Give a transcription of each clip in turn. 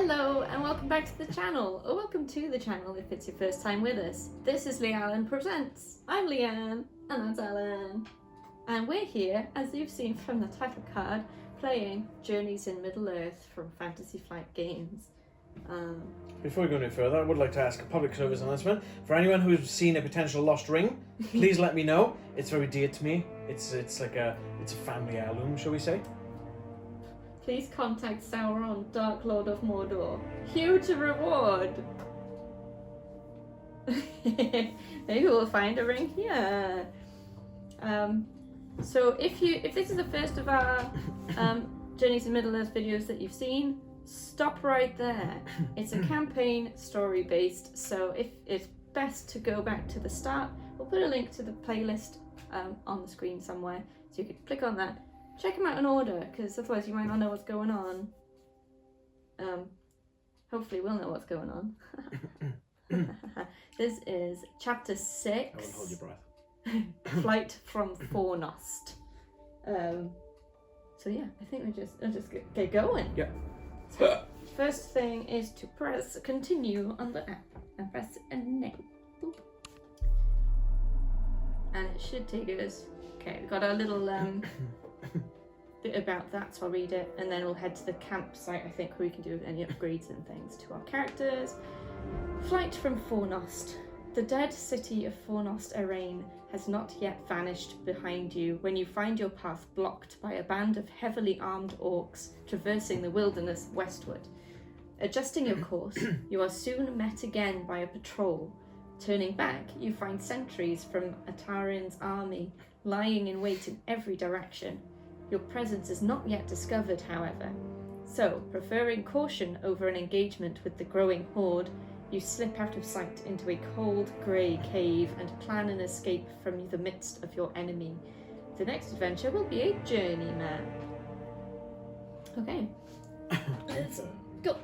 Hello and welcome back to the channel, or welcome to the channel if it's your first time with us. This is Leanne Presents. I'm Leanne and that's Alan. And we're here, as you've seen from the title card, playing Journeys in Middle-earth from Fantasy Flight Games. Before we go any further, I would like to ask a public service announcement. For anyone who's seen a potential lost ring, please let me know. It's very dear to me. It's like a family heirloom, shall we say? Please contact Sauron, Dark Lord of Mordor. Huge reward! Maybe we'll find a ring here. So if this is the first of our Journeys in Middle-earth videos that you've seen, stop right there. It's a campaign story based, so if it's best to go back to the start, we'll put a link to the playlist on the screen somewhere, so you can click on that. Check them out in order, because otherwise you might not know what's going on. Hopefully we'll know what's going on. This is chapter 6. I won't hold your breath. Flight from Fornost. So yeah, I think we'll just get going. Yeah. So, first thing is to press continue on the app and press name. Boop. And it should take us. Okay, we've got our little bit about that, so I'll read it, and then we'll head to the campsite, I think, where we can do any upgrades and things to our characters. Flight from Fornost. The dead city of Fornost Arain has not yet vanished behind you when you find your path blocked by a band of heavily armed orcs traversing the wilderness westward. Adjusting your course, you are soon met again by a patrol. Turning back, you find sentries from Atarin's army lying in wait in every direction. Your presence is not yet discovered, however. So, preferring caution over an engagement with the growing horde, you slip out of sight into a cold, grey cave and plan an escape from the midst of your enemy. The next adventure will be a journey map. Okay, let's go.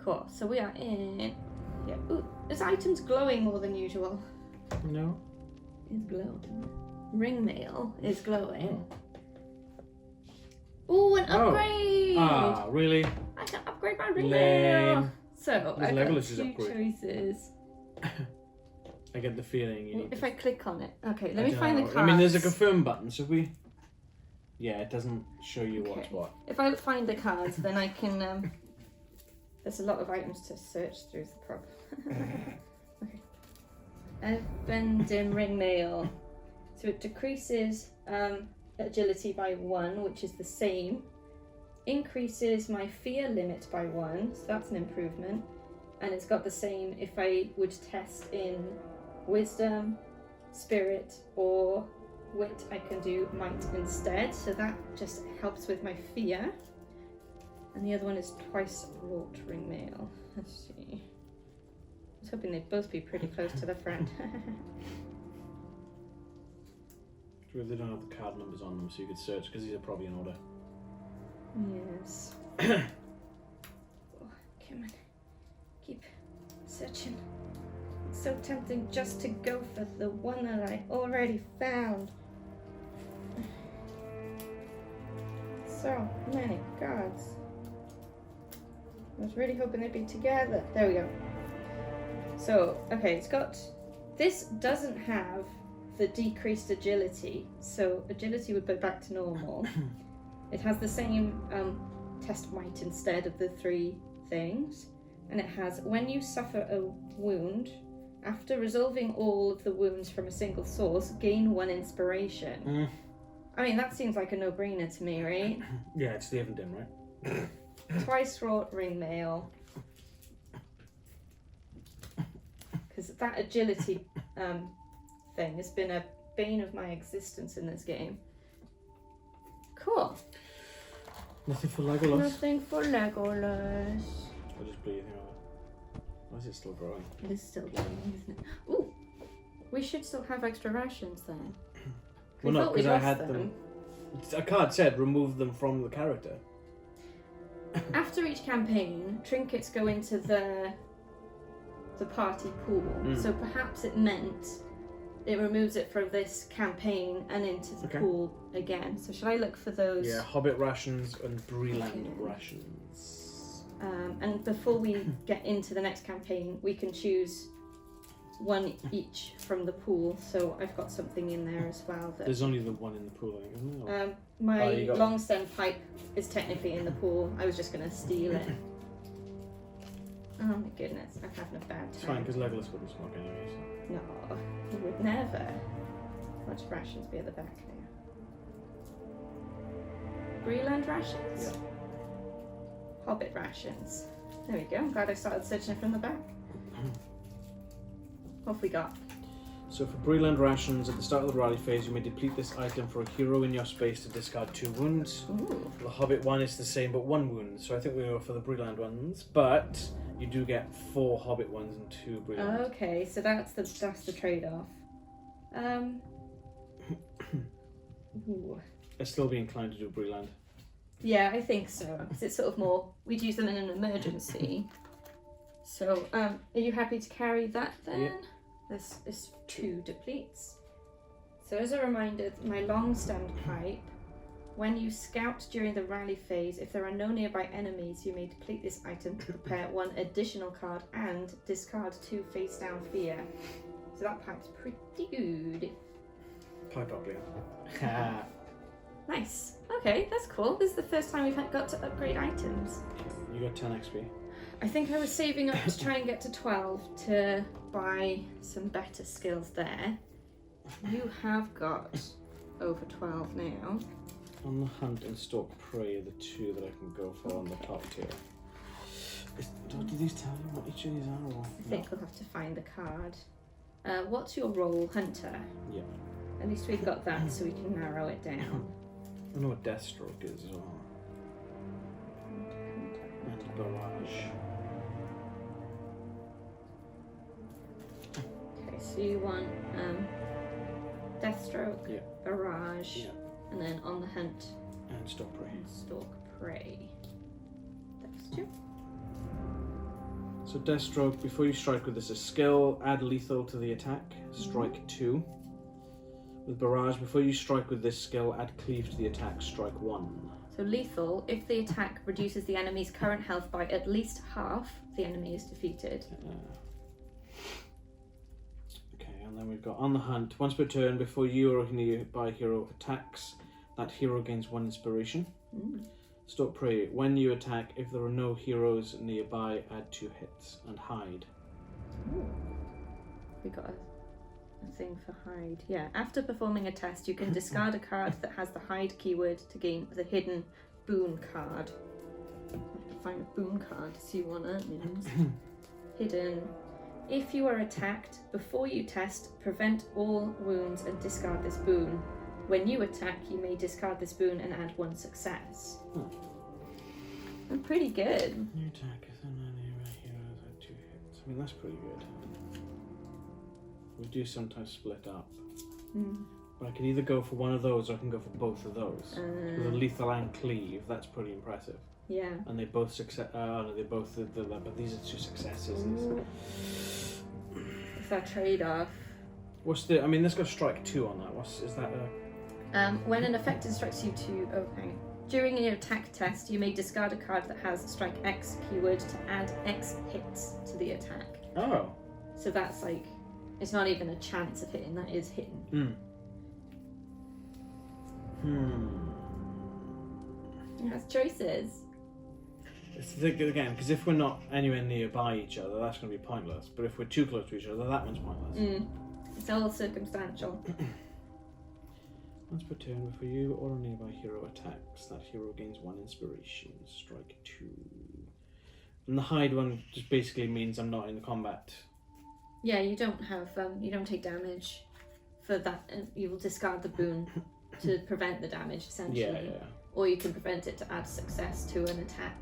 Cool, so we are in... Yeah, ooh, this item's glowing more than usual. No. It's glowing. Ring mail is glowing. Ooh, an upgrade! Ah, really? I can upgrade my ring mail. So There's I've got Legolas's two upgrade. choices. I get the feeling you need If to... I click on it, okay. I Let me don't find the know. cards. I mean, there's a confirm button, so we... Yeah, it doesn't show you what's Okay. what. If I find the cards, then I can. There's a lot of items to search through. Is the problem? Okay. Evendim ring mail. So it decreases agility by 1, which is the same. Increases my fear limit by 1, so that's an improvement. And it's got the same if I would test in wisdom, spirit, or wit, I can do might instead. So that just helps with my fear. And the other one is twice wrought ring mail. Let's see. I was hoping they'd both be pretty close to the front. They don't have the card numbers on them, so you could search, because these are probably in order. Yes. Oh, come on. Keep searching. It's so tempting just to go for the one that I already found. So many cards. I was really hoping they'd be together. There we go. So, okay, it's got... This doesn't have the decreased agility, so agility would go back to normal. It has the same test might instead of the 3 things, and it has when you suffer a wound, after resolving all of the wounds from a single source, gain 1 inspiration. I mean, that seems like a no-brainer to me, right? Yeah, it's the Evendim, right? Twice wrought ring mail. Because that agility thing has been a bane of my existence in this game. Cool. Nothing for Legolas. Nothing for Legolas. I'll just bleed anything over. Why is it still growing? It is still going, isn't it? Ooh! We should still have extra rations then. Well, no, because I had them. A card said remove them from the character. After each campaign, trinkets go into the party pool. So perhaps it meant it removes it from this campaign and into the Okay. pool again. So should I look for those? Yeah, Hobbit rations and Breland Okay. rations. And before we get into the next campaign, we can choose one each from the pool. So I've got something in there as well. That There's only the one in the pool, I think, isn't there? my you got- long stem pipe is technically in the pool. I was just going to steal it. Oh my goodness, I'm having a bad It's fine, time. because Legolas wouldn't smoke anyway. So. No, he would never. What rations be at the back there? Breland rations? Yeah. Hobbit rations. There we go. I'm glad I started searching from the back. What have we got? So for Breland rations, at the start of the rally phase, you may deplete this item for a hero in your space to discard 2 wounds. Ooh. For the Hobbit one, it's the same, but 1 wound. So I think we go for the Breland ones, but you do get 4 Hobbit ones and 2 Breland. Okay, so that's the trade-off. Ooh. I'd still be inclined to do Breland. Yeah, I think so. Because it's sort of more, we'd use them in an emergency. So, are you happy to carry that then? Yeah. This is 2 depletes. So as a reminder, my long stemmed pipe, when you scout during the rally phase, if there are no nearby enemies, you may deplete this item to prepare 1 additional card and discard 2 face down fear. So that pipe's pretty good. Pipe up, yeah. Nice. Okay, that's cool. This is the first time we've got to upgrade items. You got 10 XP. I think I was saving up to try and get to 12 to buy some better skills there. You have got over 12 now. On the hunt and stalk prey are the 2 that I can go for on the top tier. Do these tell you what each of these are? Or I think we'll have to find the card. What's your role, Hunter? Yeah. At least we've got that so we can narrow it down. I know what Deathstroke is as well. And Barrage. Okay, so you want Deathstroke, Yeah. Barrage, Yeah. and then On the Hunt And Stalk Prey. and Stalk Prey. Those 2. So Deathstroke, before you strike with this a skill, add lethal to the attack, strike 2. With Barrage, before you strike with this skill, add cleave to the attack, strike 1. So lethal, if the attack reduces the enemy's current health by at least half, the enemy is defeated. Okay, and then we've got On the Hunt. Once per turn, before you or a nearby hero attacks, that hero gains 1 inspiration. Stalk Prey, when you attack, if there are no heroes nearby, add 2 hits and hide. Ooh. We got a thing for hide. Yeah, after performing a test, you can discard a card that has the hide keyword to gain the hidden boon card. I have to find a boon card to see what that means. Hidden. If you are attacked, before you test, prevent all wounds and discard this boon. When you attack, you may discard this boon and add 1 success. I'm pretty good. You attack if there are no nearby heroes, add 2 hits. I mean, that's pretty good. We do sometimes split up. But I can either go for one of those or I can go for both of those. With a lethal and cleave, that's pretty impressive. Yeah. And they both success. Oh no, they both. But these are 2 successes. It's that trade-off. What's the? I mean, there's got strike 2 on that. Is that a? When an effect instructs you to, okay. During an attack test, you may discard a card that has strike X keyword to add X hits to the attack. Oh. So that's like, it's not even a chance of hitting, that is hitting. It has choices. It's again, because if we're not anywhere nearby each other, that's going to be pointless. But if we're too close to each other, that one's pointless. It's all circumstantial. Once per turn, before you or a nearby hero attacks, that hero gains 1 inspiration. Strike 2. And the hide one just basically means I'm not in combat. Yeah, you don't have, you don't take damage for that. You will discard the boon to prevent the damage, essentially. Yeah. Or you can prevent it to add success to an attack.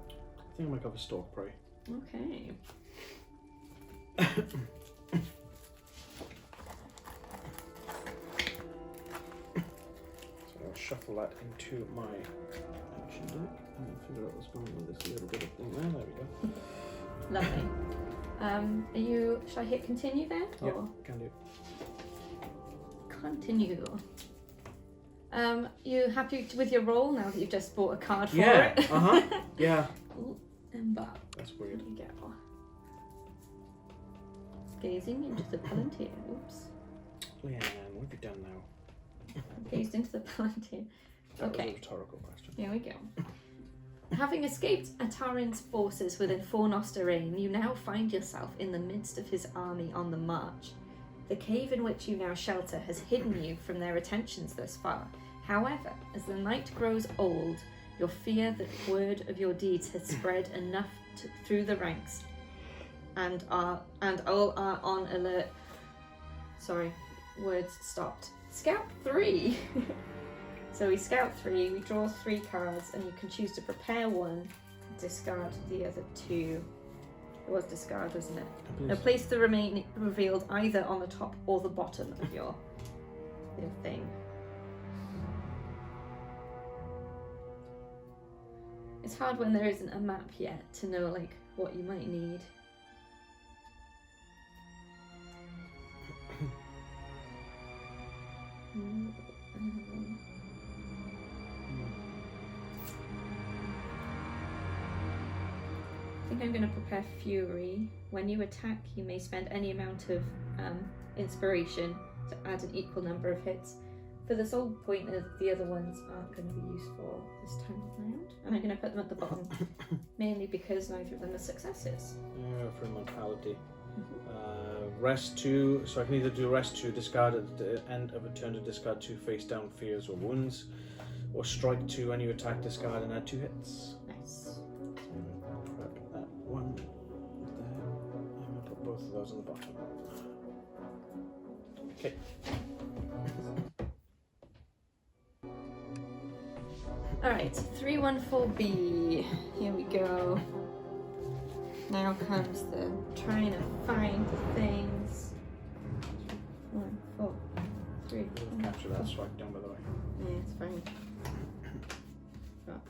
I think I might go for Stalk Prey. Okay. So I'll shuffle that into my action deck and figure out what's going on with this little bit of thing there. There we go. Lovely. Should I hit continue then? Yeah, Or? can do. continue. You happy with your roll now that you've just bought a card for Yeah. it? Yeah. Ooh, embark. That's weird. There we go. Gazing into the Palantir. Oops. Leanne, what have you done now? Gazed into the Palantir. That was Okay. a rhetorical question. Here we go. Having escaped Atarin's forces within Fornost Arraign, you now find yourself in the midst of his army on the march. The cave in which you now shelter has hidden you from their attentions thus far. However, as the night grows old, your fear that word of your deeds has spread enough through the ranks, and all are on alert. Sorry, words stopped. Scout 3. So we scout 3, we draw 3 cards, and you can choose to prepare 1, discard the other 2. It was discard, wasn't it? Now place the remaining revealed either on the top or the bottom of your thing. It's hard when there isn't a map yet to know like what you might need. I think I'm going to prepare Fury. When you attack, you may spend any amount of inspiration to add an equal number of hits. For the sole point of the other ones aren't going to be useful this time around. And I'm going to put them at the bottom, mainly because neither of them are successes. Yeah, for immortality. Rest 2, so I can either do rest 2, discard at the end of a turn to discard 2 face down fears or wounds, or strike 2 when you attack, discard and add 2 hits. Nice. Prep that one there. I'm going to put both of those on the bottom. Okay. Alright, 314B. Here we go. Now comes the trying to find the things. 1, 4, 3. We'll capture that strike down, by the way. Yeah, it's fine. Oh.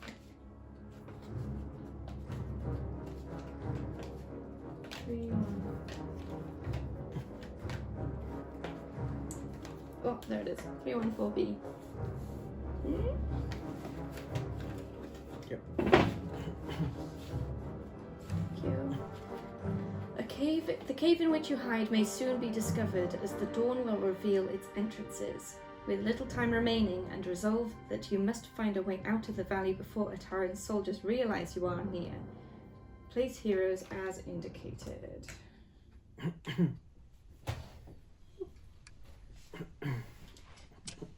3, 1. Oh, there it is. 314B. Yep. The cave in which you hide may soon be discovered, as the dawn will reveal its entrances. With little time remaining, and resolve that you must find a way out of the valley before Ataran's soldiers realize you are near. Place heroes as indicated.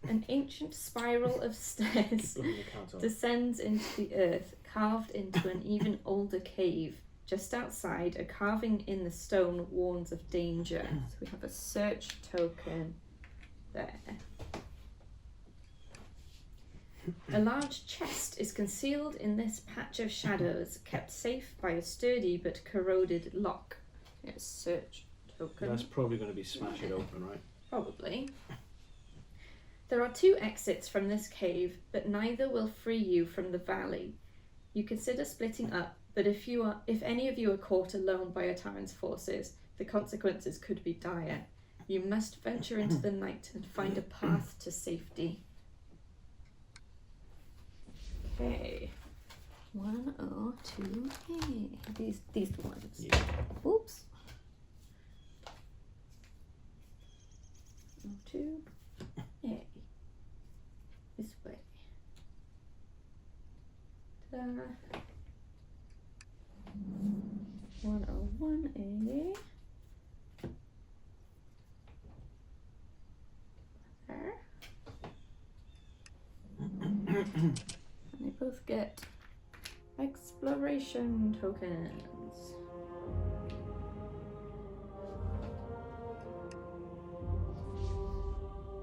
An ancient spiral of stairs descends into the earth, carved into an even older cave. Just outside, a carving in the stone warns of danger. So we have a search token there. A large chest is concealed in this patch of shadows, kept safe by a sturdy but corroded lock. Yes, search token. That's probably going to be smash it open, right? Probably. There are 2 exits from this cave, but neither will free you from the valley. You consider splitting up, but if any of you are caught alone by Ataran's forces, the consequences could be dire. You must venture into the night and find a path to safety. Okay. 102. Hey, these the ones. Yeah. Oops. 2. Hey. This way. Ta-da. 101A. There. And they both get exploration tokens.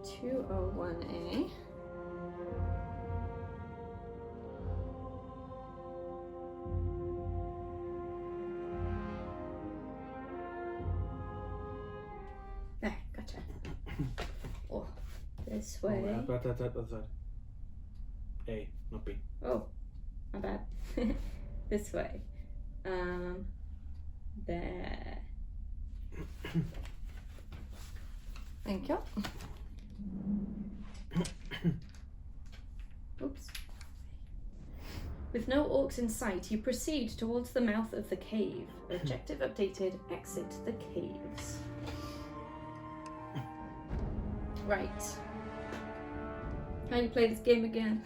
(201A). There, gotcha. Oh, this way. That. A, not B. Oh, my bad. This way. There. Thank you. orcs in sight, you proceed towards the mouth of the cave. Objective updated, exit the caves. Right. How do you play this game again?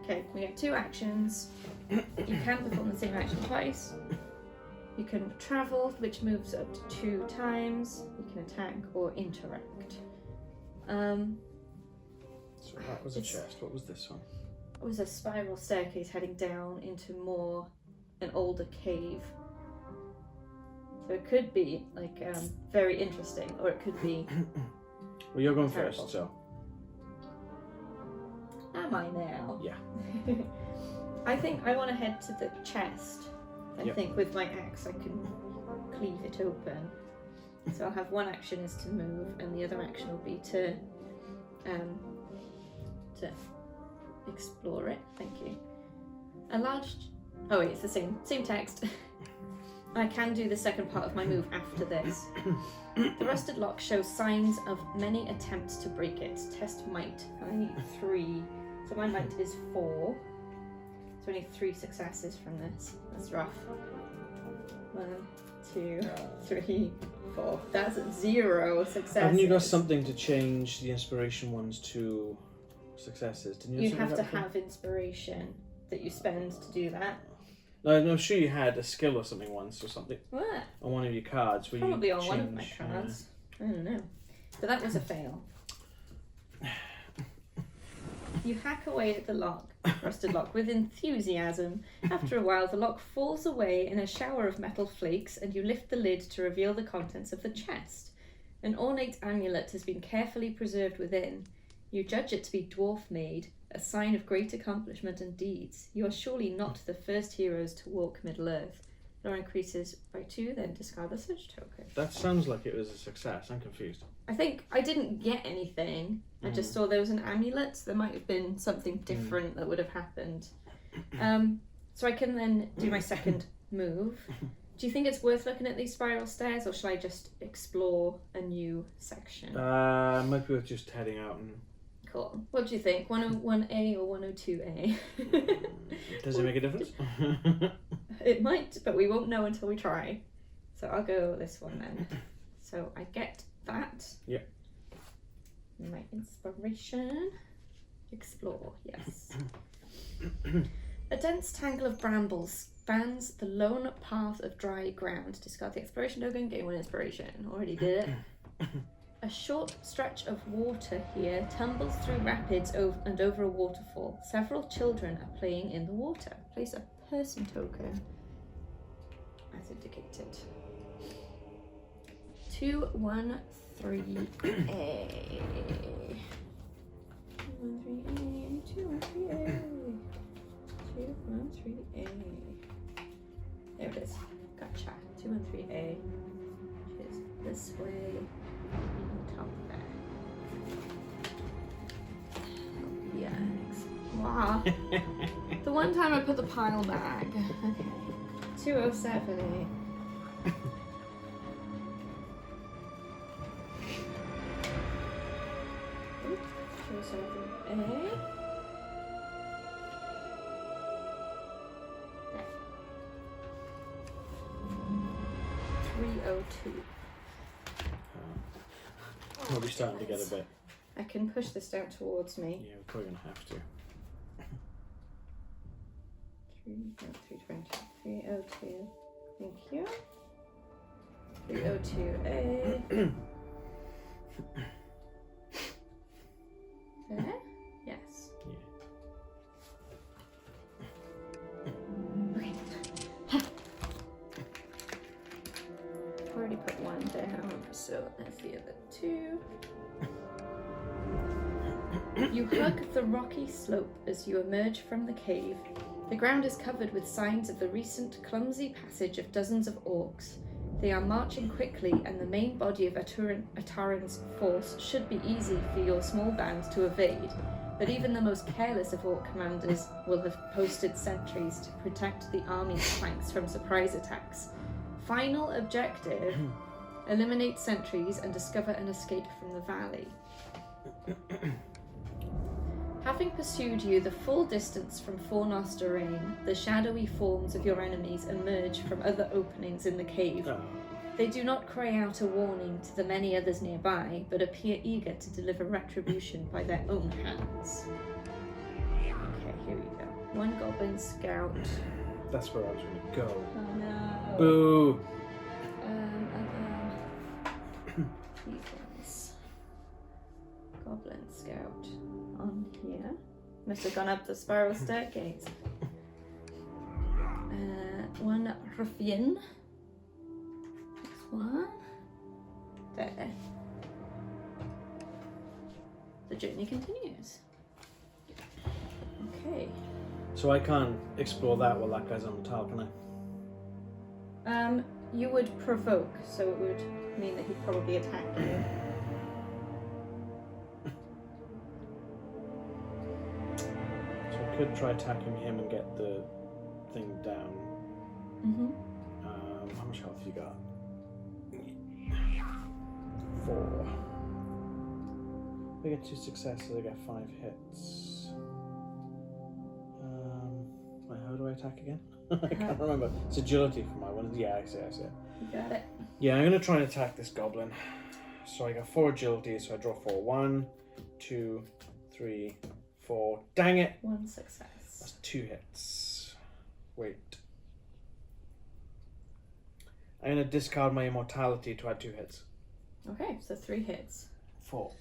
Okay, we get 2 actions. You can perform the same action twice. You can travel, which moves up to 2 times. You can attack or interact. So that was a chest. What was this one? It was a spiral staircase heading down into an older cave. So it could be like very interesting, or it could be. Well, you're going terrible. first, so. Am I now? Yeah. I think I want to head to the chest. I think with my axe I can cleave it open. So I'll have 1 action is to move, and the other action will be to explore it. Thank you. A large. Oh wait, it's the same text. I can do the second part of my move after this. The rusted lock shows signs of many attempts to break it. Test might. I need 3. So my might is 4. So I need 3 successes from this. That's rough. 1, 2, 3, 4. That's 0 successes. Haven't you got something to change the inspiration ones to successes? Didn't you? You'd have to have inspiration that you spend to do that. No, I'm sure you had a skill or something once or something. What? On one of your cards. Where Probably you on one of my change, cards. I don't know. But that was a fail. You hack away at the rusted lock, with enthusiasm. After a while, the lock falls away in a shower of metal flakes, and you lift the lid to reveal the contents of the chest. An ornate amulet has been carefully preserved within. You judge it to be dwarf-made, a sign of great accomplishment and deeds. You are surely not the first heroes to walk Middle-earth. Lore increases by 2, then discard the search token. That sounds like it was a success. I'm confused. I think I didn't get anything. I just saw there was an amulet. There might have been something different that would have happened. So I can then do my second move. Do you think it's worth looking at these spiral stairs, or should I just explore a new section? Might be worth just heading out and. Cool. What do you think? 101A or 102A? Does it make a difference? It might, but we won't know until we try. So I'll go this one then. So I get that. Yep. My inspiration. Explore, yes. A dense tangle of brambles spans the lone path of dry ground. Discard the exploration token, gain 1 inspiration. Already did it. A short stretch of water here tumbles through rapids and over a waterfall. Several children are playing in the water. Place a person token as indicated. 213A. 213A. 213A. 213A. There it is. Gotcha. 213A. Which is this way. On top there. Yikes. Wow. The one time I put the pile back. Okay. 207A. A. 302. Probably starting to get a bit. I can push this down towards me. Yeah, we're probably gonna have to. 302. Thank you. 302A. There? Yes. Yeah. Okay. Already put 1 down, so that's the other 2. You hug the rocky slope as you emerge from the cave. The ground is covered with signs of the recent clumsy passage of dozens of orcs. They are marching quickly, and the main body of Ataran's force should be easy for your small band to evade, but even the most careless of orc commanders will have posted sentries to protect the army's flanks from surprise attacks. Final objective: eliminate sentries and discover an escape from the valley. Having pursued you the full distance from Fornost, the shadowy forms of your enemies emerge from other openings in the cave. Oh. They do not cry out a warning to the many others nearby, but appear eager to deliver retribution by their own hands. Okay, here we go. One goblin scout. That's where I was going to go. Oh no. Boo! These ones. Goblin scout on here. Must have gone up the spiral staircase. One ruffian. Next one. There. The journey continues. Okay. So I can't explore that while that guy's on the tile, can I? You would provoke, so it would mean that he'd probably attack you. So I could try attacking him and get the thing down. Mm-hmm. How much health you got? 4. If I get 2 successes, I get 5 hits. Wait, how do I attack again? I can't remember. It's agility for my one. Yeah, I see it. You got it. Yeah, I'm gonna try and attack this goblin. So I got 4 agility, so I draw 4. 1, 2, 3, 4. Dang it! 1 success. That's 2 hits. Wait. I'm gonna discard my immortality to add 2 hits. Okay, so 3 hits. 4.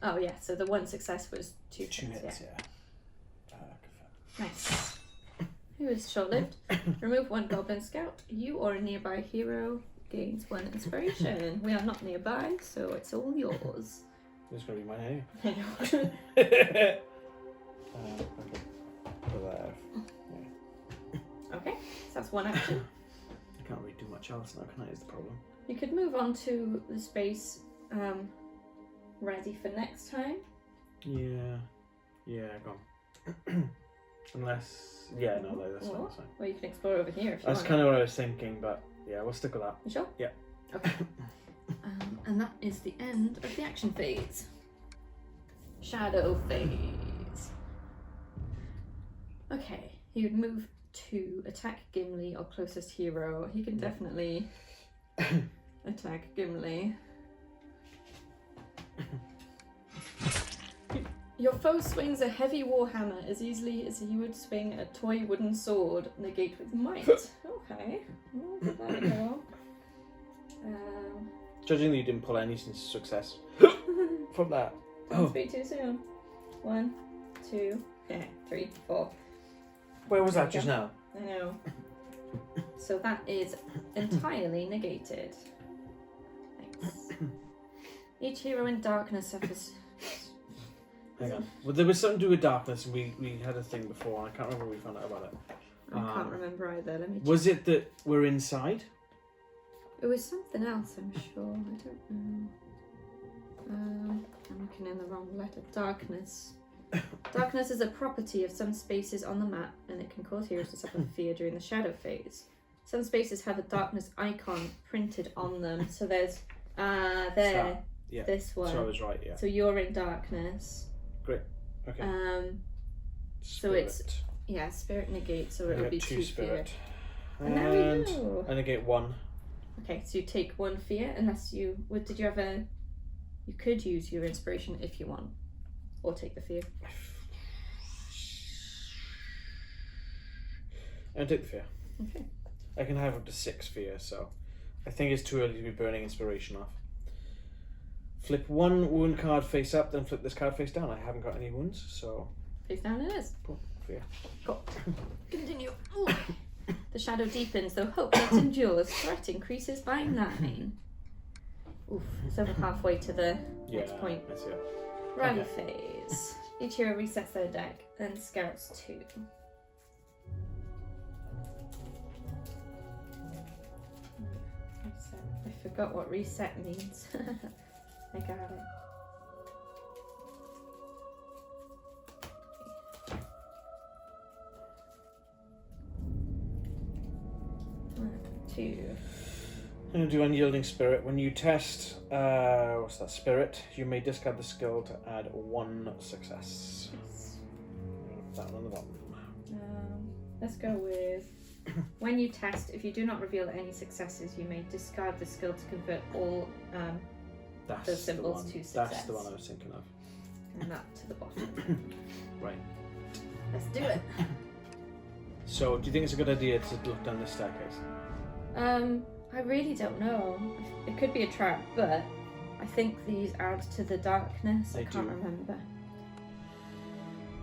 Oh yeah, so the 1 success was 2 hits, yeah. Nice. Who is short-lived? Remove 1 goblin scout. You or a nearby hero gains 1 inspiration. We are not nearby, so it's all yours. This is gonna be mine anyway. I know. Okay, so that's 1 action. I can't really do much else now, can I? Is the problem. You could move on to the space ready for next time. Yeah, go on. Unless, yeah, no, that's fine. That's fine. Well, you can explore over here if you want. That's kind of what I was thinking, but yeah, we'll stick with that. You sure? Yeah. Okay. And that is the end of the action phase. Shadow phase. Okay, he would move to attack Gimli or closest hero. He can definitely attack Gimli. Your foe swings a heavy warhammer as easily as he would swing a toy wooden sword, negate with might. Okay, we'll give that a go. Judging that you didn't pull any success from that. Don't speak too soon. 1, 2, 3, 4. Where was that just now? I know. So that is entirely negated. Thanks. Each hero in darkness suffers. Hang on. Well, there was something to do with darkness, and we had a thing before, and I can't remember where we found out about it. I can't remember either. Let me check. Was it that we're inside? It was something else, I'm sure. I don't know. I'm looking in the wrong letter. Darkness. Darkness is a property of some spaces on the map, and it can cause heroes to suffer fear during the shadow phase. Some spaces have a darkness icon printed on them. So there's there. Yeah. This one. So I was right, yeah. So you're in darkness. Great. Okay. So it's spirit negate, so it'll be 2 spirit. Fear. And there we go. I negate 1. Okay, so you take 1 fear, unless you did you have a? You could use your inspiration if you want, or take the fear. I'll take the fear. Okay. I can have up to 6 fear, so I think it's too early to be burning inspiration off. Flip 1 wound card face up, then flip this card face down. I haven't got any wounds, so Face down it is. cool. Fear. Cool. Continue. Ooh. The shadow deepens, though hope yet endures. Threat increases by 9. Oof, it's over halfway to the next point. I see it. Rival phase. Each hero resets their deck, and scouts 2. I forgot what reset means. I got it. 1, 2. I'm going to do Unyielding Spirit. When you test, what's that, Spirit, you may discard the skill to add 1 success. Yes. That one on the bottom. Let's go with, when you test, if you do not reveal any successes, you may discard the skill to convert all the symbols to success. That's the one I was thinking of. And that to the bottom. Right. Let's do it. So, do you think it's a good idea to look down this staircase? I really don't know. It could be a trap, but I think these add to the darkness. I can't remember.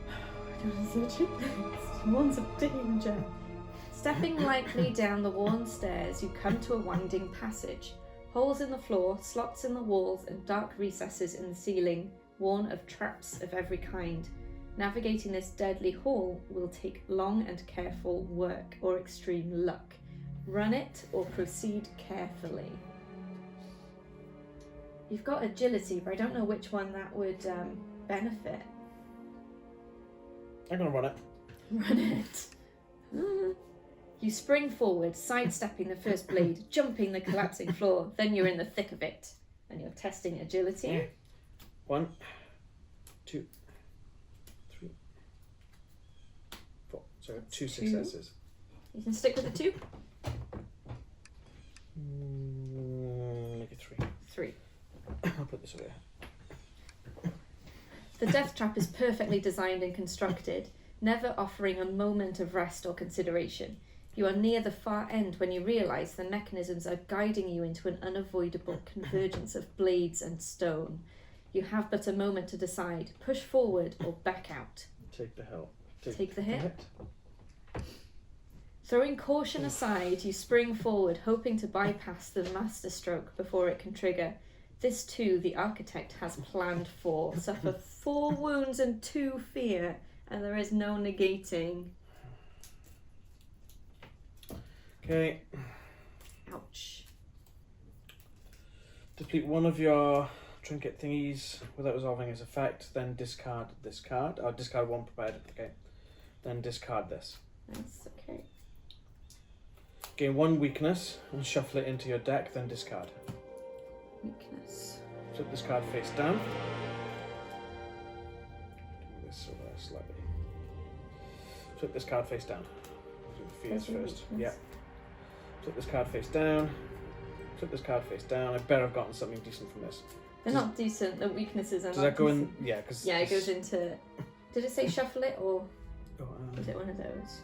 I don't know, such a one's of danger. Stepping lightly down the worn stairs, you come to a winding passage. Holes in the floor, slots in the walls, and dark recesses in the ceiling, worn of traps of every kind. Navigating this deadly hall will take long and careful work or extreme luck. Run it or proceed carefully. You've got agility, but I don't know which one that would benefit. I'm going to run it. Run it. You spring forward, sidestepping the first blade, jumping the collapsing floor. Then you're in the thick of it, and you're testing agility. Yeah. 1, 2, 3, 4. So 2 successes. You can stick with the 2. Make it 3. 3. I'll put this away. The death trap is perfectly designed and constructed, never offering a moment of rest or consideration. You are near the far end when you realise the mechanisms are guiding you into an unavoidable convergence of blades and stone. You have but a moment to decide, push forward or back out. Take the hell. Take the hit. Throwing caution aside, you spring forward, hoping to bypass the masterstroke before it can trigger. This too the architect has planned for. Suffer 4 wounds and 2 fear, and there is no negating. Okay. Ouch. Deplete one of your trinket thingies without resolving its effect, then discard this card. Or discard 1 prepared, okay. Then discard this. That's okay. Gain 1 weakness and shuffle it into your deck, then discard. Weakness. Flip this card face down. Do this over slightly. Flip this card face down. Do the fears first. Yeah. Flip this card face down. Flip this card face down. I better have gotten something decent from this. They're not decent. The weaknesses are not. Does that go decent. in? Yeah, because. Yeah, it goes into. Did it say shuffle it or was it one of those?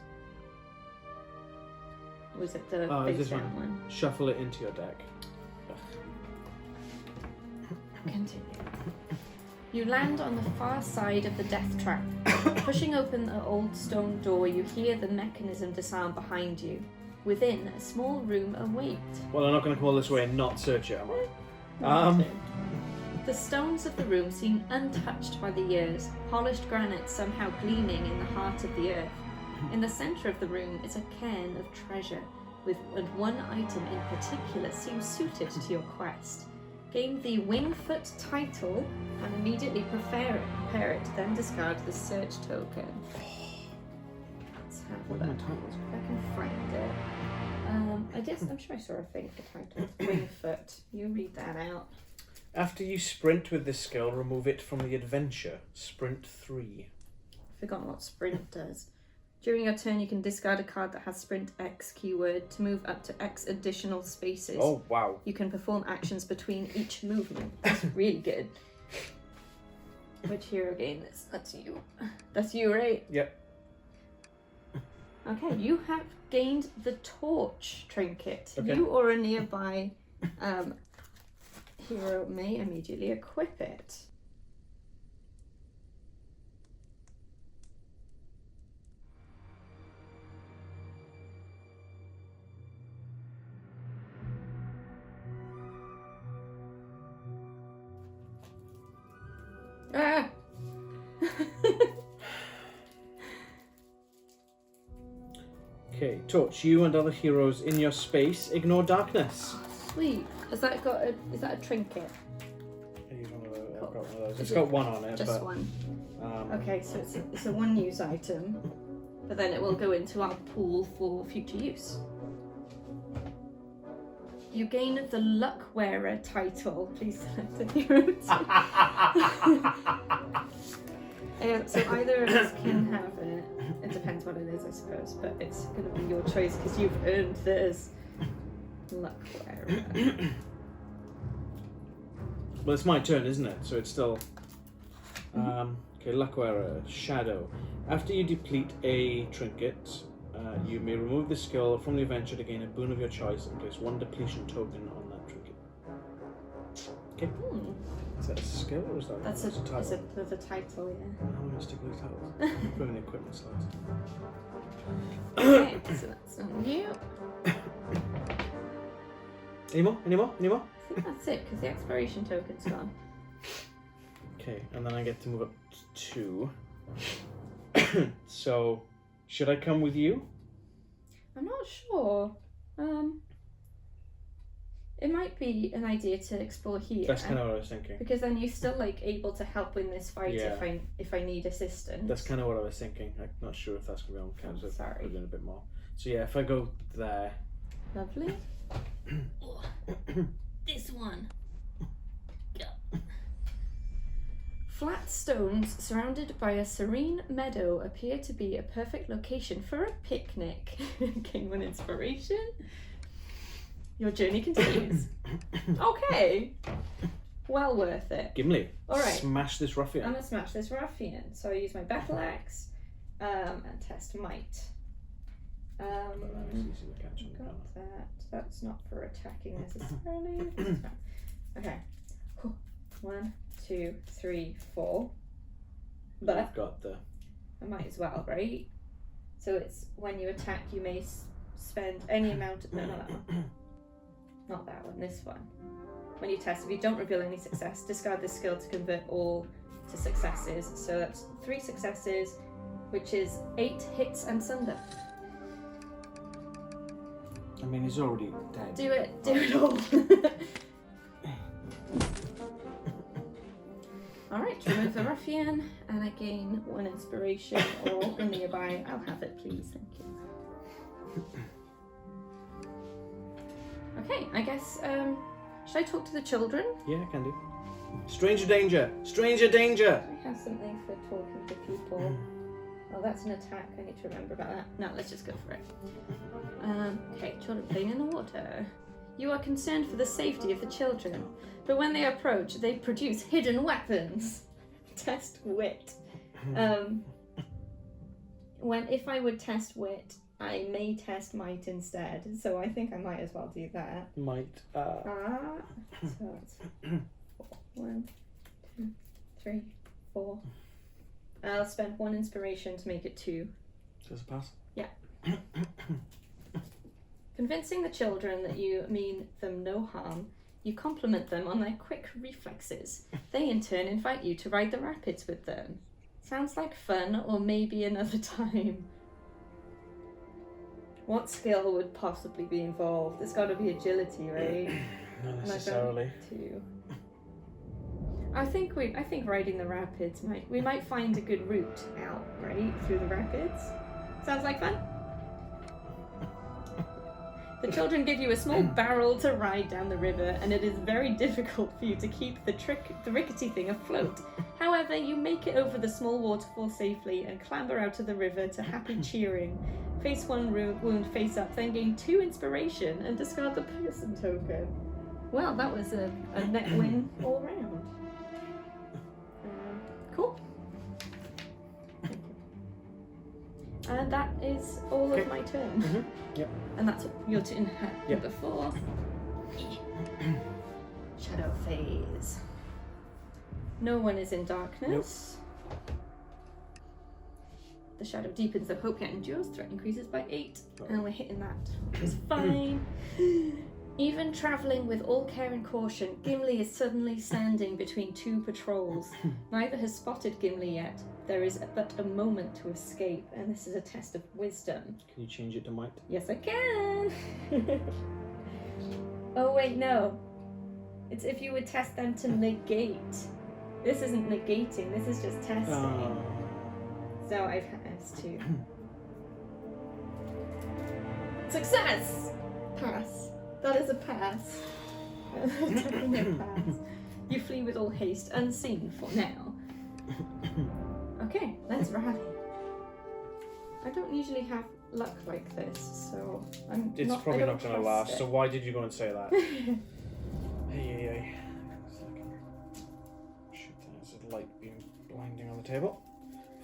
Was it the face down one? Shuffle it into your deck. Continue. You land on the far side of the death trap. Pushing open the old stone door, you hear the mechanism disarm behind you. Within, a small room awaits. Well, I'm not going to come all this way and not search it, am I? The stones of the room seem untouched by the years, polished granite somehow gleaming in the heart of the earth. In the centre of the room is a cairn of treasure, and one item in particular seems suited to your quest. Gain the Wingfoot title and immediately prepare it, then discard the search token. Let's have What a are my look. titles? If I can find it. I'm sure I saw a thing for title. Wingfoot. You read that out. After you sprint with this skill, remove it from the adventure. Sprint 3. I've forgotten what sprint does. During your turn, you can discard a card that has Sprint X keyword to move up to X additional spaces. Oh, wow. You can perform actions between each movement. That's really good. Which hero gained this? That's you. That's you, right? Yep. Okay, you have gained the torch trinket. Okay. You or a nearby hero may immediately equip it. Ah! Okay, Torch, you and other heroes in your space ignore darkness. Sweet. Is that a trinket? I use one of those. Cool. I've got one of those. Is It's it got 1 on it, Just but one. um, Okay, so it's a one use item, but then it will go into our pool for future use. You gain the Luck Wearer title. Please select a hero. So either of us can have it. It depends what it is, I suppose, but it's going to be your choice because you've earned this Luck Wearer. Well, it's my turn, isn't it? So it's still... okay, Luck Wearer, Shadow. After you deplete a trinket, you may remove the skill from the adventure to gain a boon of your choice and place 1 depletion token on that trinket. Okay. Is that a skill or is that That's a title? That's a title, yeah. I'm going to stick with the titles. Put in the equipment slides. Okay, so that's on you. Any more? Any more? Any more? I think that's it, because the expiration token's gone. Okay, and then I get to move up to 2. So, should I come with you? I'm not sure. It might be an idea to explore here. That's kind of what I was thinking. Because then you're still like able to help win this fight Yeah. if I need assistance. That's kind of what I was thinking. I'm not sure if that's going to be on camera. Sorry. I'll do a bit more. So yeah, if I go there. Lovely. This one. Go. Flat stones surrounded by a serene meadow appear to be a perfect location for a picnic. Gain 1 inspiration. Your journey continues. Okay. Well worth it. Gimli. All right. Smash this ruffian. I'm gonna smash this ruffian. So I use my battle axe and test might. Got that. That's not for attacking necessarily. Okay. 1, 2, 3, 4. But I've got the. I might as well, right? So it's when you attack, you may spend any amount. No, not that one. Not that one. This one. When you test, if you don't reveal any success, discard this skill to convert all to successes. So that's 3 successes, which is 8 hits and sunder. I mean, he's already dead. Do it all. Alright, remove the ruffian, and I gain 1 inspiration, or nearby. I'll have it, please, thank you. Okay, I guess, should I talk to the children? Yeah, I can do. Stranger danger! Stranger danger! I have something for talking to people. Oh, that's an attack. I need to remember about that. No, let's just go for it. Okay, children playing in the water. You are concerned for the safety of the children, but when they approach, they produce hidden weapons. Test wit. If I would test wit, I may test might instead, so I think I might as well do that. Might. So it's 1, 2, 3, 4. I'll spend 1 inspiration to make it 2. Does it pass? Yeah. Convincing the children that you mean them no harm, you compliment them on their quick reflexes. They in turn invite you to ride the rapids with them. Sounds like fun, or maybe another time. What skill would possibly be involved? There's got to be agility, right? Not necessarily. I think riding the rapids we might find a good route out, right, through the rapids. Sounds like fun. The children give you a small barrel to ride down the river, and it is very difficult for you to keep the rickety thing afloat. However, you make it over the small waterfall safely and clamber out of the river to happy cheering. Face 1 wound face up, then gain 2 inspiration and discard the person token. Well, that was a net win all round. Cool. And that is all of my turn. Mm-hmm. Yep. And that's your turn Yep. number 4. Shadow phase. No one is in darkness. Nope. The shadow deepens, the hope yet endures. Threat increases by 8. And we're hitting that, which is fine. Even travelling with all care and caution, Gimli is suddenly standing between 2 patrols. Neither has spotted Gimli yet. There is but a moment to escape, and this is a test of wisdom. Can you change it to might? Yes, I can! Oh wait, no. It's if you would test them to negate. This isn't negating, this is just testing. So I've has to. Success! Pass. That is a pass. Definitely a pass. You flee with all haste, unseen for now. Okay, let's rally. I don't usually have luck like this, so It's I probably don't not going to trust last, it. so why did you go and say that? Hey. Shoot, there's a light beam blinding on the table.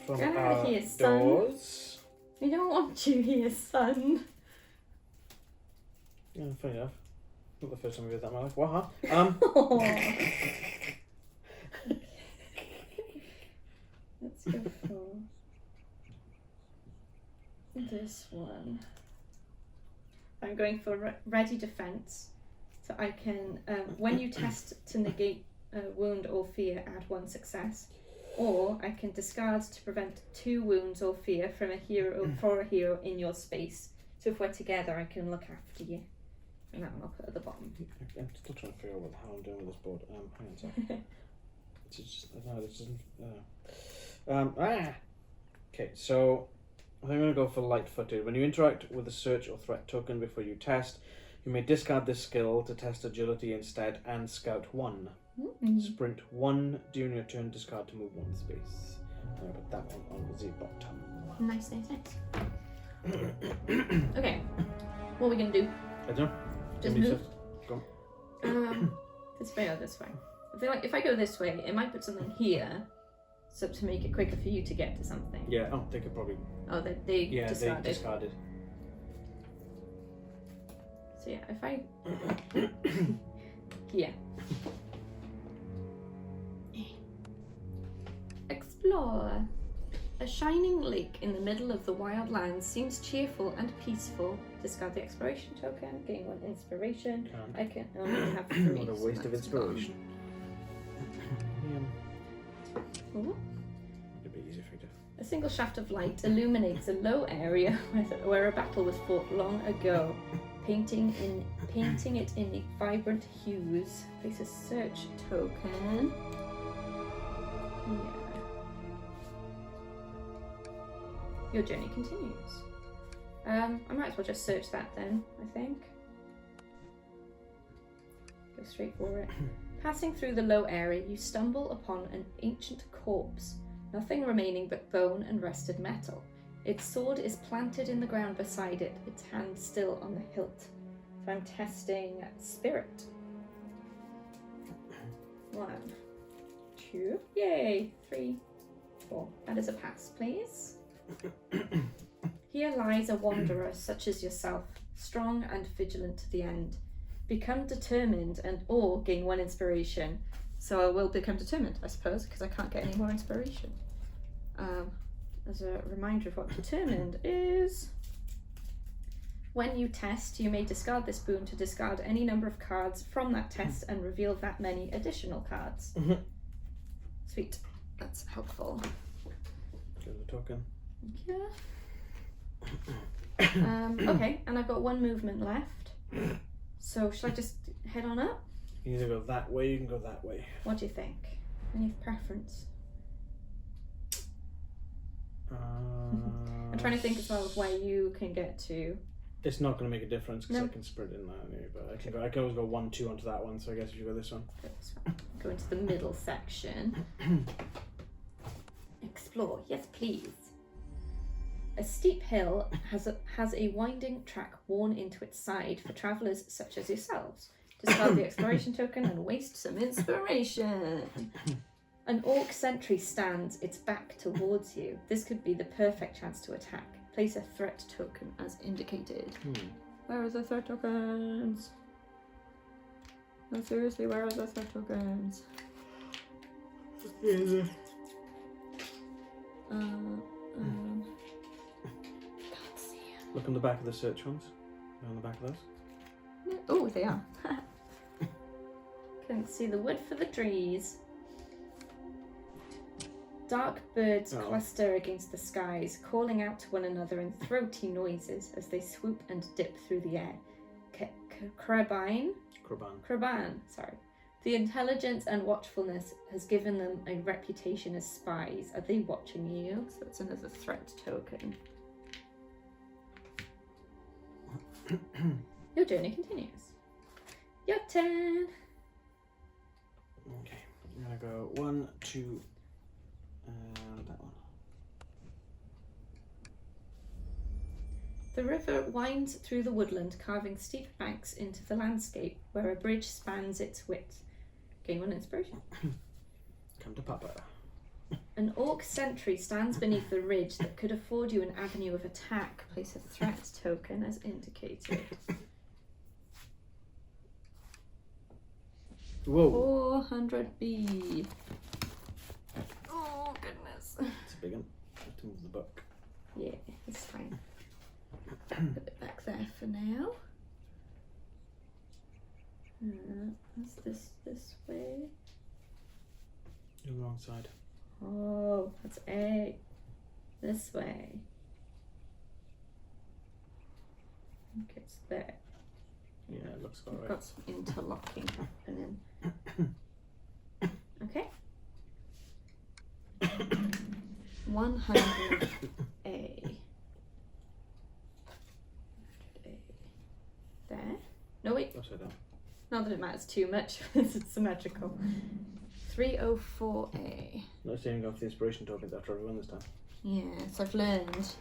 From Get out our of here, son. doors. We don't want you here, son. Yeah, funny enough. Not the first time we've heard that in my life. What, huh? Let's go for this one. I'm going for ready defense, so I can, when you test to negate wound or fear, add 1 success, or I can discard to prevent 2 wounds or fear from a hero for a hero in your space. So if we're together, I can look after you. And that one I'll put at the bottom. I'm still trying to figure out what the hell I'm doing with this board. Hang on a second. It's just, no, this isn't. Okay, so I think I'm going to go for light-footed. When you interact with a search or threat token before you test, you may discard this skill to test agility instead and scout 1. Sprint 1 during your turn, discard to move 1 space. I'm going to put that one on the bottom. Nice. Okay, what are we going to do? I don't know. Just Give me move? Go. This way or this way? I feel like if I go this way, it might put something here, so to make it quicker for you to get to something. Yeah, they could probably. Oh, they discarded. They discarded. So yeah, if I here. Explore. A shining lake in the middle of the wild lands seems cheerful and peaceful. Discard the exploration token, gain 1 inspiration. I can only have 3. What a waste of inspiration. Ooh. It'd be easier for you to. A single shaft of light illuminates a low area where a battle was fought long ago, painting it in vibrant hues. Place a search token. Yeah. Your journey continues. I might as well just search that then, I think. Go straight for it. Passing through the low area, you stumble upon an ancient corpse, nothing remaining but bone and rusted metal. Its sword is planted in the ground beside it, its hand still on the hilt. So I'm testing spirit. 1, 2, yay, 3, 4. That is a pass, please. Here lies a wanderer such as yourself, strong and vigilant to the end. Become determined or gain 1 inspiration. So I will become determined, I suppose, because I can't get any more inspiration. As a reminder of what determined is, when you test, you may discard this boon to discard any number of cards from that test and reveal that many additional cards. Sweet, that's helpful. Give the token. Yeah. Okay, and I've got 1 movement left. So should I just head on up? You can either go that way, you can go that way. What do you think? Any preference? I'm trying to think as well of where you can get to. It's not going to make a difference because No. I can sprint in that anyway, but I can always go 1, 2 onto that one, so I guess if you go this one. Go this one. Go into the middle section. Explore, yes please. A steep hill has a winding track worn into its side for travellers such as yourselves. Discard the exploration token and waste some inspiration. An orc sentry stands its back towards you. This could be the perfect chance to attack. Place a threat token as indicated. Where are the threat tokens? No, seriously, where are the threat tokens? Can't see them. Look on the back of the search ones. On the back of those. Oh, they are. Couldn't see the wood for the trees. Dark birds cluster against the skies, calling out to one another in throaty noises as they swoop and dip through the air. Kraban. Sorry. The intelligence and watchfulness has given them a reputation as spies. Are they watching you? So that's another threat token. Your journey continues. Your turn. Okay, I'm gonna go 1, 2, and that one. The river winds through the woodland, carving steep banks into the landscape where a bridge spans its width. Gain 1 inspiration. Come to Papa. An orc sentry stands beneath the ridge that could afford you an avenue of attack. Place a threat token as indicated. Whoa. 400B. Oh, goodness. It's a big one. I have to move the book. Yeah, it's fine. Put it back there for now. What's this way? You're on the wrong side. Oh, that's A. This way. I think it's there. Yeah, it looks about We've right. got some interlocking happening. Okay. 100A. There. No, wait. Upside down. Not that it matters too much because it's symmetrical. 304A. No saving off the inspiration tokens after everyone this time. Yes, I've learned.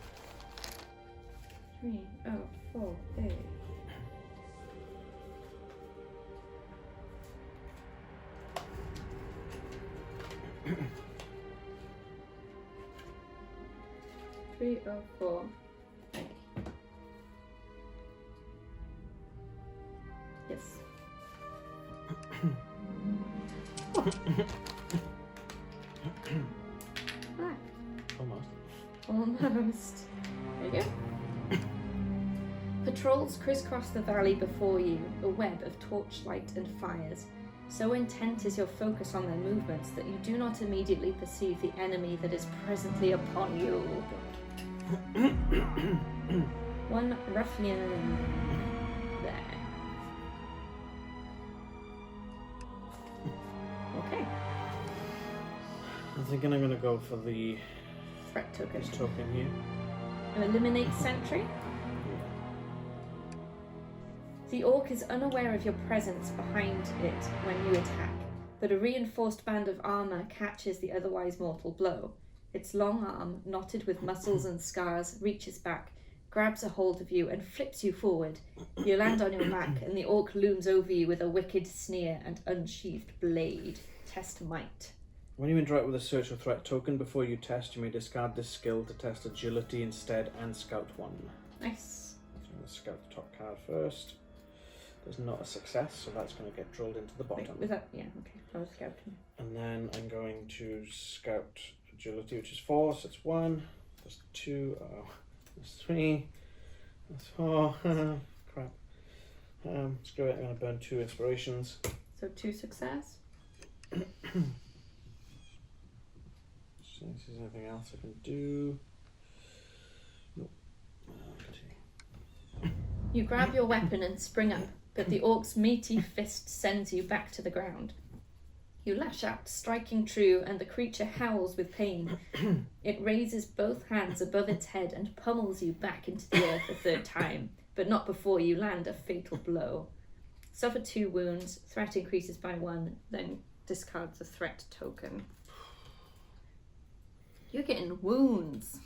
304A. Three oh four. Yes. Almost. Almost. There you go. Patrols crisscross the valley before you, a web of torchlight and fires. So intent is your focus on their movements that you do not immediately perceive the enemy that is presently upon you. One ruffian. There. Okay. I'm thinking I'm going to go for the Threat token. this token here. Eliminate sentry. The orc is unaware of your presence behind it when you attack, but a reinforced band of armour catches the otherwise mortal blow. Its long arm, knotted with muscles and scars, reaches back, grabs a hold of you and flips you forward. You land on your back and the orc looms over you with a wicked sneer and unsheathed blade. Test might. When you interact with a search or threat token before you test, you may discard this skill to test agility instead and scout 1. Nice. So I'm going to scout the top card first. There's not a success, so that's going to get drilled into the bottom. Wait, was that? Yeah, okay. I was scouting. And then I'm going to scout agility, which is 4, so it's 1. There's 2. Oh, there's 3. That's 4. Crap. Screw it. I'm going to burn 2 inspirations. So 2 success. See if there's anything else I can do. Nope. Continue. You grab your weapon and spring up, but the orc's meaty fist sends you back to the ground. You lash out, striking true, and the creature howls with pain. It raises both hands above its head and pummels you back into the earth a 3rd time, but not before you land a fatal blow. Suffer 2 wounds, threat increases by 1, then discards the threat token. You're getting wounds.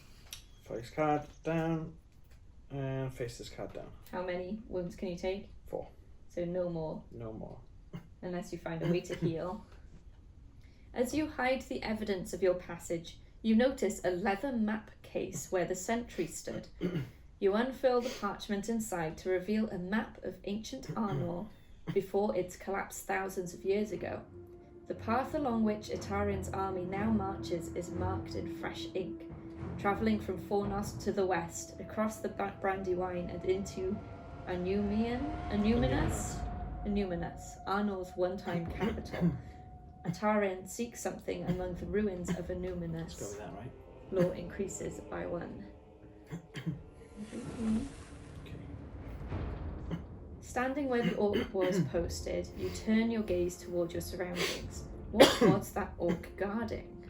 Face card down, and face this card down. How many wounds can you take? 4. So no more. No more. Unless you find a way to heal. As you hide the evidence of your passage, you notice a leather map case where the sentry stood. You unfurl the parchment inside to reveal a map of ancient Arnor before its collapse thousands of years ago. The path along which Itarian's army now marches is marked in fresh ink, travelling from Fornost to the west, across the Brandywine and into Numinous, Arnor's one-time capital. Atarian seeks something among the ruins of Let's go Numinous. with that, right? Law increases by 1. Standing where the orc was posted, you turn your gaze toward your surroundings. What was that orc guarding?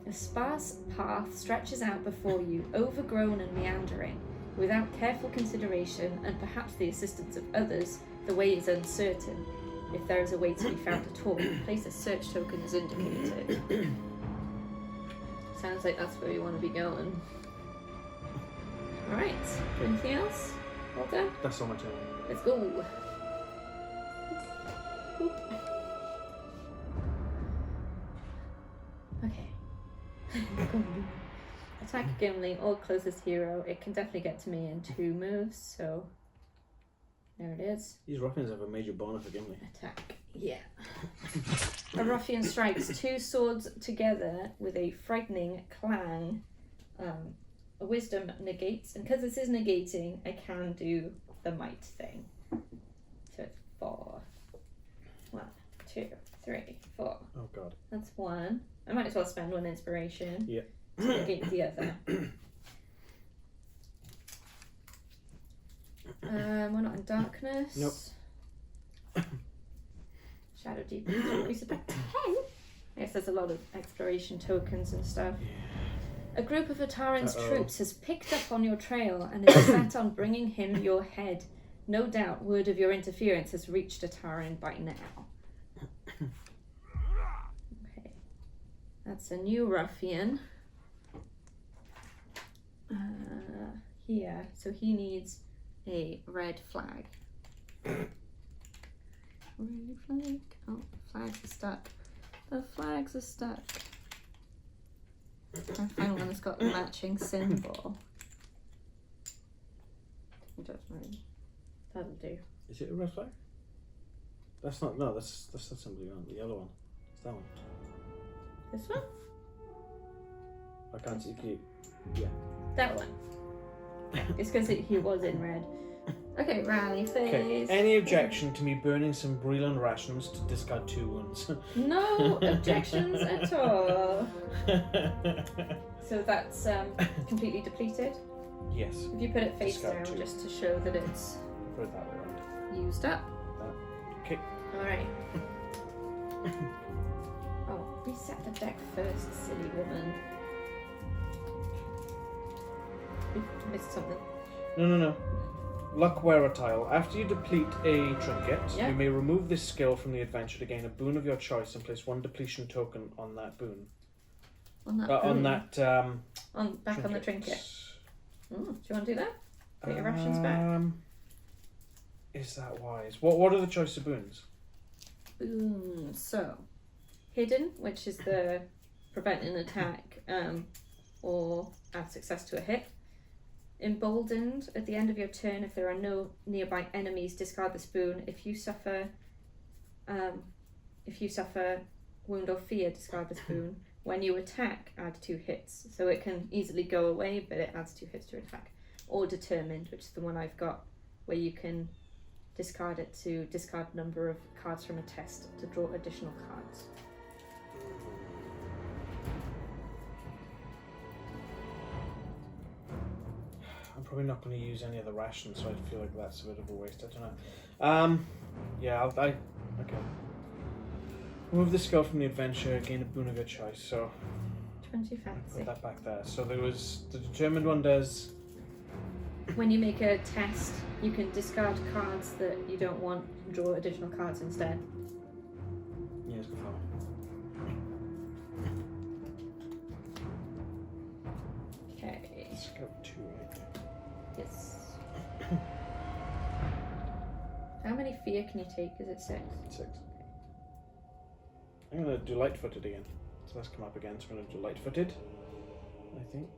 A sparse path stretches out before you, overgrown and meandering. Without careful consideration and perhaps the assistance of others, the way is uncertain. If there is a way to be found at all, place a search token as indicated. Sounds like that's where you want to be going. Alright, anything else? Well done. That's all my turn. Let's go. Okay. Attack Gimli or closest hero. It can definitely get to me in 2 moves, so there it is. These ruffians have a major boner for Gimli. Attack. Yeah. A ruffian strikes 2 swords together with a frightening clang. A wisdom negates, and because this is negating, I can do the might thing. So it's 4. 1, 2, 3, 4. Oh god. That's 1. I might as well spend 1 inspiration. Yeah. To negate the other. We're not in darkness. Nope. Shadow deep. Increase it back to 10. I guess there's a lot of exploration tokens and stuff. Yeah. A group of Ataran's troops has picked up on your trail and is set on bringing him your head. No doubt word of your interference has reached Ataran by now. Okay. That's a new ruffian. Here. So he needs a red flag. Red flag. Oh, flags are stuck. The flags are stuck. I find one that's got a matching symbol. That'll do. Is it a red flag? That's not. No, that's the symbol you want. The yellow one. It's that one. This one? I can't see. Yeah. That one. It's because he was in red. Okay, rally phase. Okay. Any objection to me burning some Breland rations to discard 2 wounds? No objections at all. So that's completely depleted. Yes. If you put it face Discard down, 2. just to show that it's Put it that way around. used up. Okay. All right. Oh, reset the deck first, silly woman. I missed something. No. Luck wearer tile. After you deplete a trinket, Yeah. you may remove this skill from the adventure to gain a boon of your choice and place 1 depletion token on that boon. On that. On that. On back on the trinket. Do you want to do that? Get your rations back. Is that wise? What are the choice of boons? So, hidden, which is the prevent an attack or add success to a hit. Emboldened, at the end of your turn, if there are no nearby enemies, discard this boon. If you suffer wound or fear, discard this boon. When you attack, add 2 hits. So it can easily go away, but it adds 2 hits to attack. Or determined, which is the one I've got, where you can discard it to discard number of cards from a test to draw additional cards. I'm probably not going to use any of the rations, so I feel like that's a bit of a waste. I don't know. Yeah, okay. Remove the skill from the adventure, gain a boon of your choice. So 20 fancy. put that back there. So there was the determined one does. When you make a test, you can discard cards that you don't want and draw additional cards instead. Yeah, let's go for that. Okay. Let's go 2 right there. Yes. How many fear can you take? Is it 6? 6. I'm going to do light-footed again. So that's come up again. So I'm going to do light-footed. I think.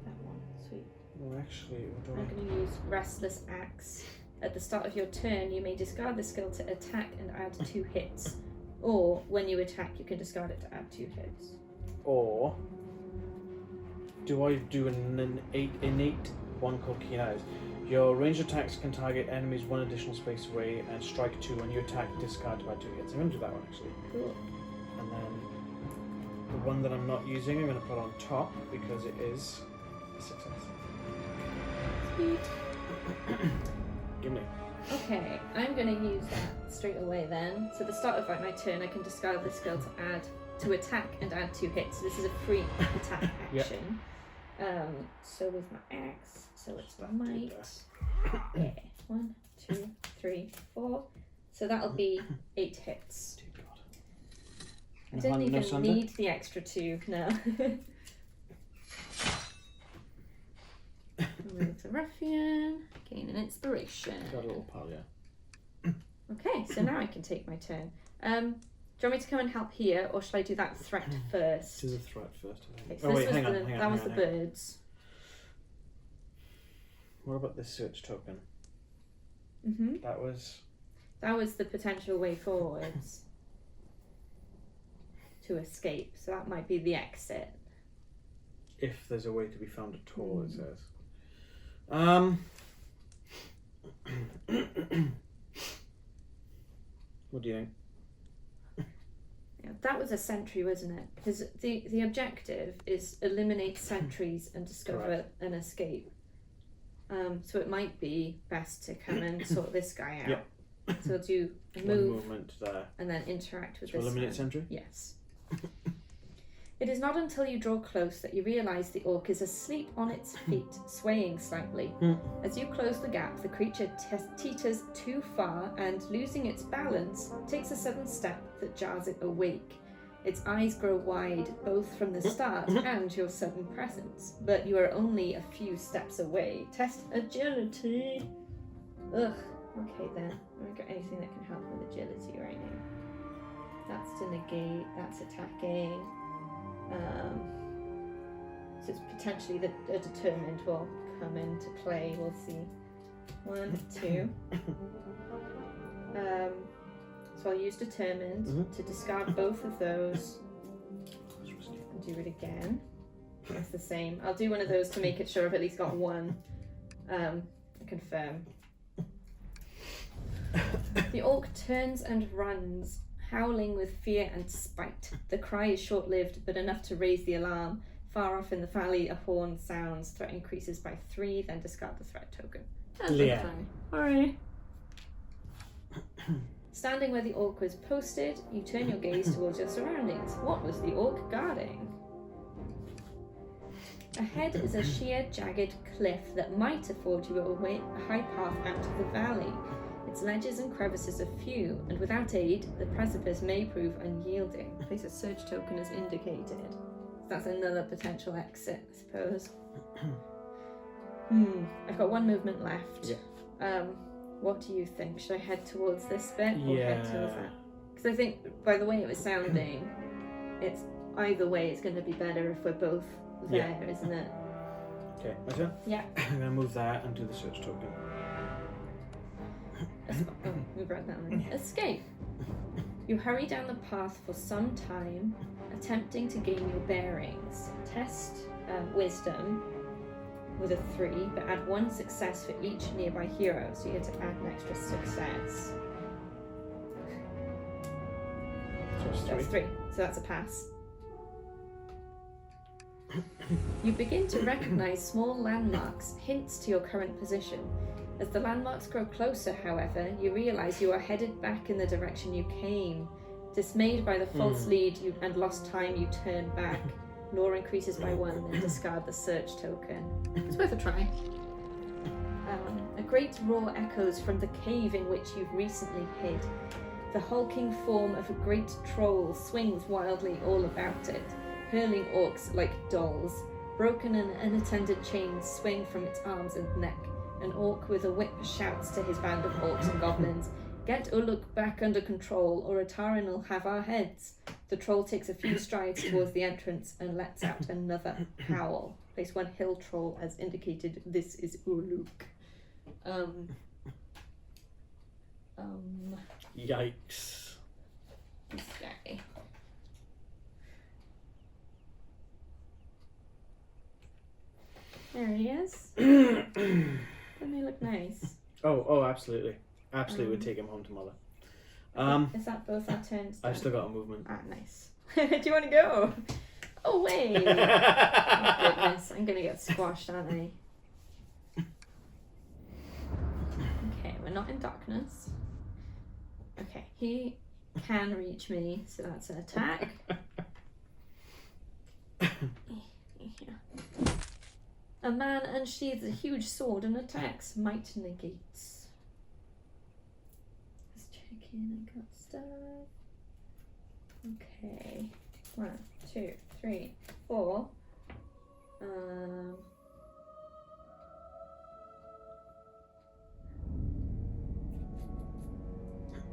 That one. Sweet. Well, actually, what do I'm going to use Restless Axe. At the start of your turn, you may discard the skill to attack and add 2 hits. Or, when you attack, you can discard it to add 2 hits. Or do I do an innate one called Keen Eyes? Your ranged attacks can target enemies 1 additional space away and strike 2. When you attack, discard to add 2 hits. I'm going to do that one actually. Cool. And then the one that I'm not using, I'm going to put on top because it is a success. Sweet. Give me. Okay, I'm going to use that straight away then. So at the start of my turn, I can discard the skill to attack and add 2 hits. So this is a free attack action. So with my axe, so it's That might. did Yeah. 1, 2, 3, 4. So that'll be 8 hits. Dear God. I didn't No even sunder? need the extra 2. No. Remove the ruffian. Gain an inspiration. Got a little pal, yeah. Okay, so now I can take my turn. Do you want me to come and help here, or should I do that threat first? Do the threat first, I think. Okay, so Oh this wait, was hang on, the, hang on. that hang was on, the hang on. birds. What about this search token? Mhm. That was... That was the potential way forwards to escape. So that might be the exit. If there's a way to be found at all, it says. What do you think? Yeah, that was a sentry, wasn't it? Because the objective is eliminate sentries and discover Correct. an escape. So it might be best to come and sort this guy out. Yep. So we'll do a One move movement there. and then interact with To this eliminate one. sentry? Yes. It is not until you draw close that you realise the orc is asleep on its feet, swaying slightly. As you close the gap, the creature teeters too far and, losing its balance, takes a sudden step that jars it awake. Its eyes grow wide, both from the start and your sudden presence, but you are only a few steps away. Test agility. Ugh. Okay then. I haven't got anything that can help with agility right now. That's to negate, that's attacking. So it's potentially the determined will come into play. We'll see. 1, 2. So I'll use determined to discard both of those and do it again. That's the same. I'll do one of those to make it sure I've at least got one. Confirm. The orc turns and runs, howling with fear and spite. The cry is short-lived, but enough to raise the alarm. Far off in the valley, a horn sounds. Threat increases by 3, then discard the threat token. Yeah. Alright. Standing where the orc was posted, you turn your gaze towards your surroundings. What was the orc guarding? Ahead is a sheer, jagged cliff that might afford you a high path out of the valley. Its ledges and crevices are few, and without aid, the precipice may prove unyielding. Place a search token as indicated. That's another potential exit, I suppose. I've got 1 movement left. Yeah. What do you think? Should I head towards this bit or head towards Yeah. that? Because I think, by the way it was sounding, it's either way it's going to be better if we're both there, isn't it? Okay, my turn? Yeah. I'm going to move that and do the search token. We've read that one. Escape. You hurry down the path for some time, attempting to gain your bearings. Test wisdom with a 3, but add 1 success for each nearby hero, so you get to add an extra success. So it's 3. That's 3, so that's a pass. You begin to recognize small landmarks, hints to your current position. As the landmarks grow closer, however, you realize you are headed back in the direction you came. Dismayed by the false lead and lost time, you turn back. Lore increases by 1, then discard the search token. It's worth a try. A great roar echoes from the cave in which you've recently hid. The hulking form of a great troll swings wildly all about it, hurling orcs like dolls. Broken and unattended chains swing from its arms and neck. An orc with a whip shouts to his band of orcs and goblins, "Get Uruk back under control, or Atarin will have our heads." The troll takes a few strides towards the entrance and lets out another howl. Place 1 hill troll as indicated. This is Uruk. Yikes. This guy. There he is. Doesn't he look nice? Oh, absolutely. Absolutely would take him home to mother. Is that both our turns? I've done? still got a movement. Ah, nice. Do you want to go? Oh, wait. Oh, goodness. I'm going to get squashed, aren't I? Okay, we're not in darkness. Okay, he can reach me, so that's an attack. Yeah. A man unsheathes a huge sword and attacks. Might negates. Let's check in. I got stuff. Okay. 1, 2, 3, 4.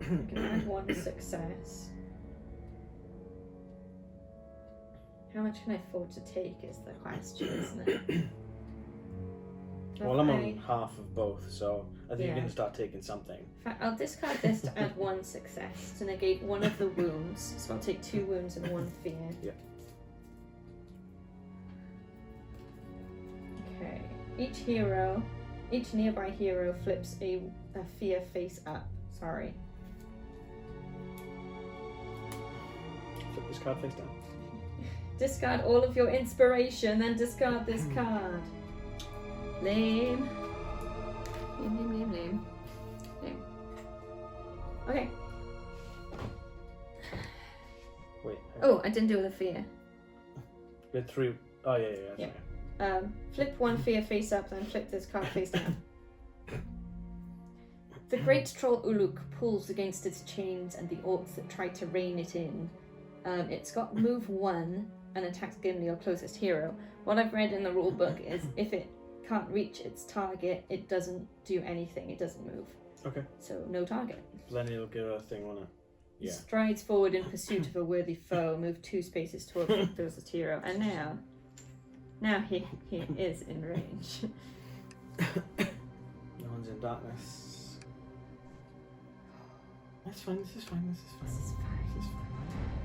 I can add 1 success. How much can I afford to take is the question, isn't it? Well, I'm on half of both, so I think Yeah. you're going to start taking something. In fact, I'll discard this to add 1 success to negate one of the wounds. So I'll take 2 wounds and 1 fear. Yeah. Okay. Each nearby hero flips a fear face up. Sorry. Flip this card face down. Discard all of your inspiration, then discard this card. Lame. Lame. Okay. Wait. Oh, I didn't do the fear. With 3. Oh, yeah. Yeah. Flip 1 fear face up, then flip this card face down. The great troll Uluk pulls against its chains and the orcs that try to rein it in. It's got move 1 and attacks Gimli, your closest hero. What I've read in the rulebook is if it can't reach its target, it doesn't do anything. It doesn't move. Okay. So no target. Then it'll give a thing on it. Yeah. Strides forward in pursuit of a worthy foe. Move 2 spaces toward the closest hero. And now he is in range. No one's in darkness. That's fine. This is fine.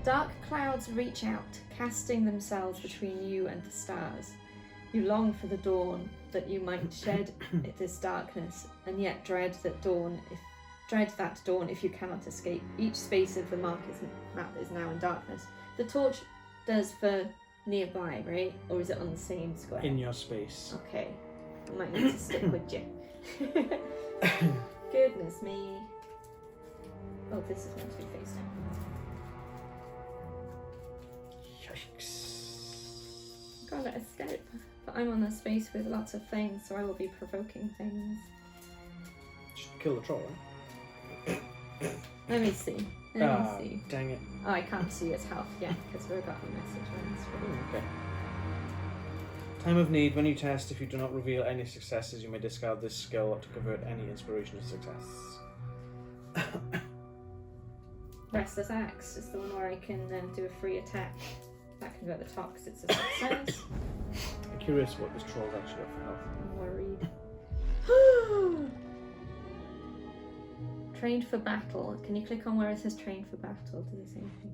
Dark clouds reach out, casting themselves between you and the stars. You long for the dawn, that you might shed this darkness, and yet dread that dawn if you cannot escape. Each space of the map is now in darkness. The torch does for nearby, right? Or is it on the same square? In your space. Okay. I might need to stick with you. Goodness me. Oh, this is meant to be face down. Yikes. Gotta escape. But I'm on the space with lots of things, so I will be provoking things. Just kill the troll, right? Let me see. Let me see. Dang it. Oh, I can't see its health yet because we got the message on the screen. Okay. Time of need. When you test, if you do not reveal any successes, you may discard this skill to convert any inspiration to success. Restless Axe is the one where I can do a free attack. That can go at the top because it's a success. I'm curious what this troll's actually got for health. I'm worried. Trained for battle. Can you click on where it says trained for battle? Does it say anything?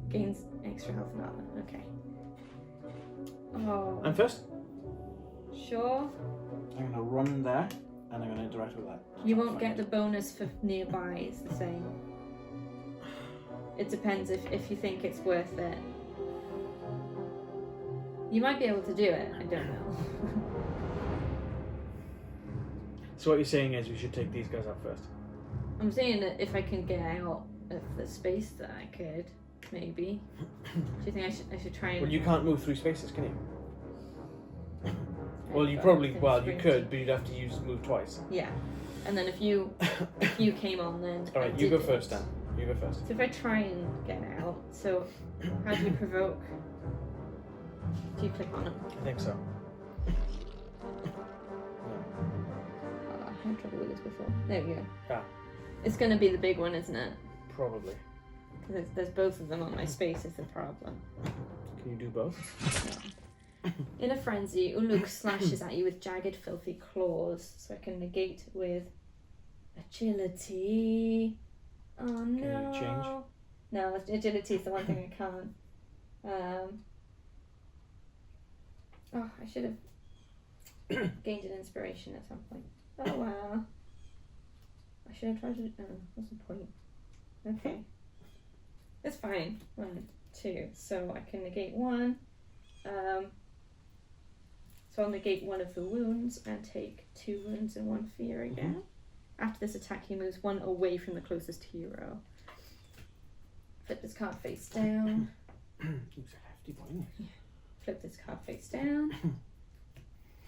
Gains extra health and armor. Okay. Oh. I'm first. Sure. I'm going to run there, and I'm going to interact with that. You won't get the bonus for nearby, it's the same. It depends if you think it's worth it. You might be able to do it, I don't know. So what you're saying is we should take these guys out first? I'm saying that if I can get out of the space that I could, maybe. Do you think I should try and... Well, you can't move through spaces, can you? Well, you But probably, it's well, you range. could, but you'd have to move twice. Yeah. And then if you came on, then Alright, I you go did first it. then. You go first. So if I try and get out, so how do you provoke? Do you click on it? I think so. I had trouble with this before. There we go. Ah. It's going to be the big one, isn't it? Probably. Because there's both of them on my space is the problem. Can you do both? No. In a frenzy, Uluk slashes at you with jagged, filthy claws, so I can negate with agility. Oh no. Can you change? No, agility is the one thing I can't. Oh, I should have gained an inspiration at some point. Oh wow. I should have tried to. Oh, what's the point? Okay. It's fine. 1, 2. So I can negate 1. So I'll negate 1 of the wounds and take 2 wounds and 1 fear again. After this attack, he moves 1 away from the closest hero. Flip this card face down. He's a hefty boy, isn't he? Flip this card face down.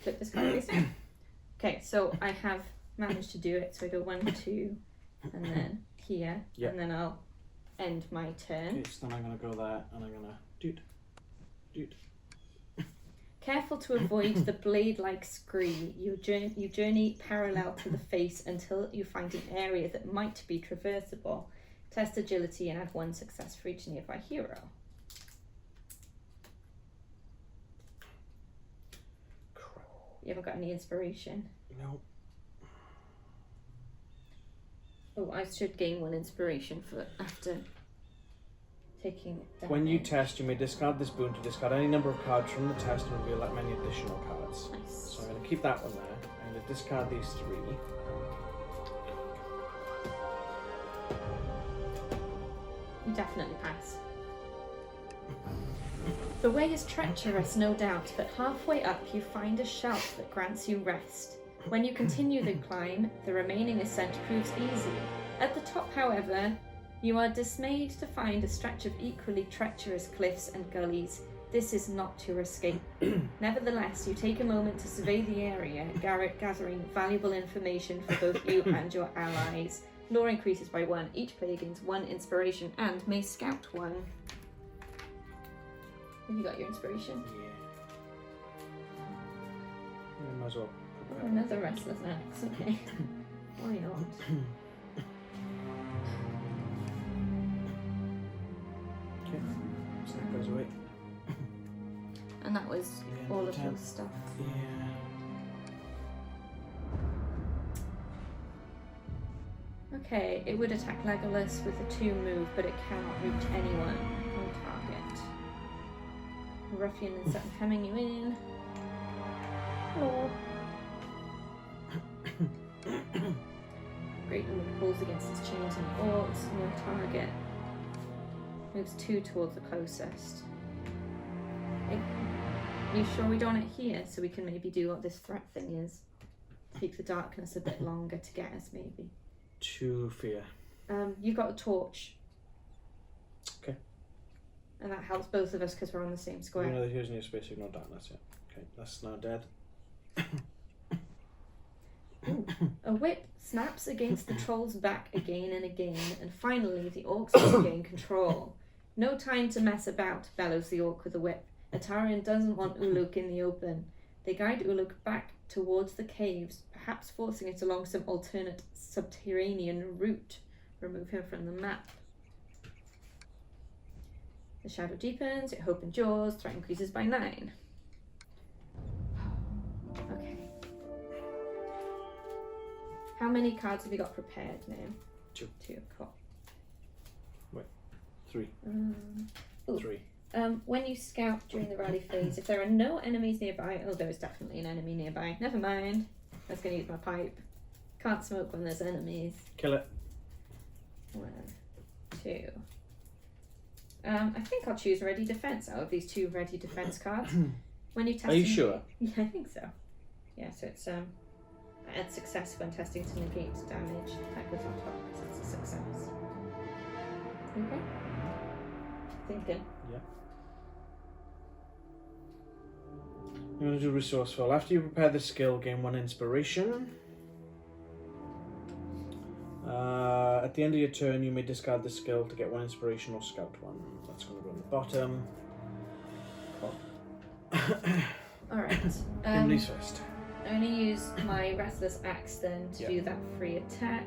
flip this card face down. Okay, so I have managed to do it. So I go 1, 2, and then here, Yep. and then I'll end my turn. Okay, so then I'm going to go there, and I'm going to doot. Careful to avoid the blade-like scree. You journey parallel to the face until you find an area that might be traversable. Test agility and add 1 success for each nearby hero. Crap. You haven't got any inspiration. No. Oh, I should gain 1 inspiration for after taking damage. When you test, you may discard this boon to discard any number of cards from the test and reveal that many additional cards. Nice. So I'm going to keep that one there. I'm going to discard these 3. You definitely pass. The way is treacherous, no doubt, but halfway up you find a shelf that grants you rest. When you continue the climb, the remaining ascent proves easy. At the top, however, you are dismayed to find a stretch of equally treacherous cliffs and gullies. This is not your escape. Nevertheless, you take a moment to survey the area, gathering valuable information for both you and your allies. Lore increases by 1. Each player gains 1 inspiration and may scout 1. Have you got your inspiration? Yeah. Might as well. Oh, another restless axe. Okay. Why not? Okay. So that goes away. And that was Yeah, all of your 10. stuff. Yeah. Okay, it would attack Legolas with a 2 move, but it cannot reach anyone on target. The ruffian is hemming you in. Hello. Great Lord pulls against its chains and orcs. No target. Moves 2 towards the closest. You sure we don't want it here, so we can maybe do what this threat thing is? Keep the darkness a bit longer to get us, maybe. 2 fear. You've got a torch. Okay. And that helps both of us because we're on the same square. You know that here's no space, ignore darkness, yeah. Okay, that's now dead. Ooh. A whip snaps against the troll's back again and again, and finally the orcs regain control. No time to mess about, bellows the orc with a whip. Atarian doesn't want Uluk in the open. They guide Uluk back towards the caves, perhaps forcing it along some alternate subterranean route. Remove him from the map. The shadow deepens, your hope endures, threat increases by 9. Okay. How many cards have you got prepared now? 2. 2, cool. 3. Ooh. 3. When you scout during the rally phase, if there are no enemies nearby, oh, there is definitely an enemy nearby. Never mind. I was going to use my pipe. Can't smoke when there's enemies. Kill it. 1, 2. I think I'll choose Ready Defense out of these 2 Ready Defense cards. When you test, Are you sure? Yeah, I think so. Yeah, so it's add success when testing to negate damage. That goes on top because it's a success. Okay. Thinking. Yeah. I'm going to do resourceful. After you prepare the skill, gain 1 inspiration. At the end of your turn, you may discard the skill to get 1 inspiration or scout 1. That's going to go on the bottom. Cool. Alright. Emily's first. I'm going to use my Restless Axe then to do that free attack.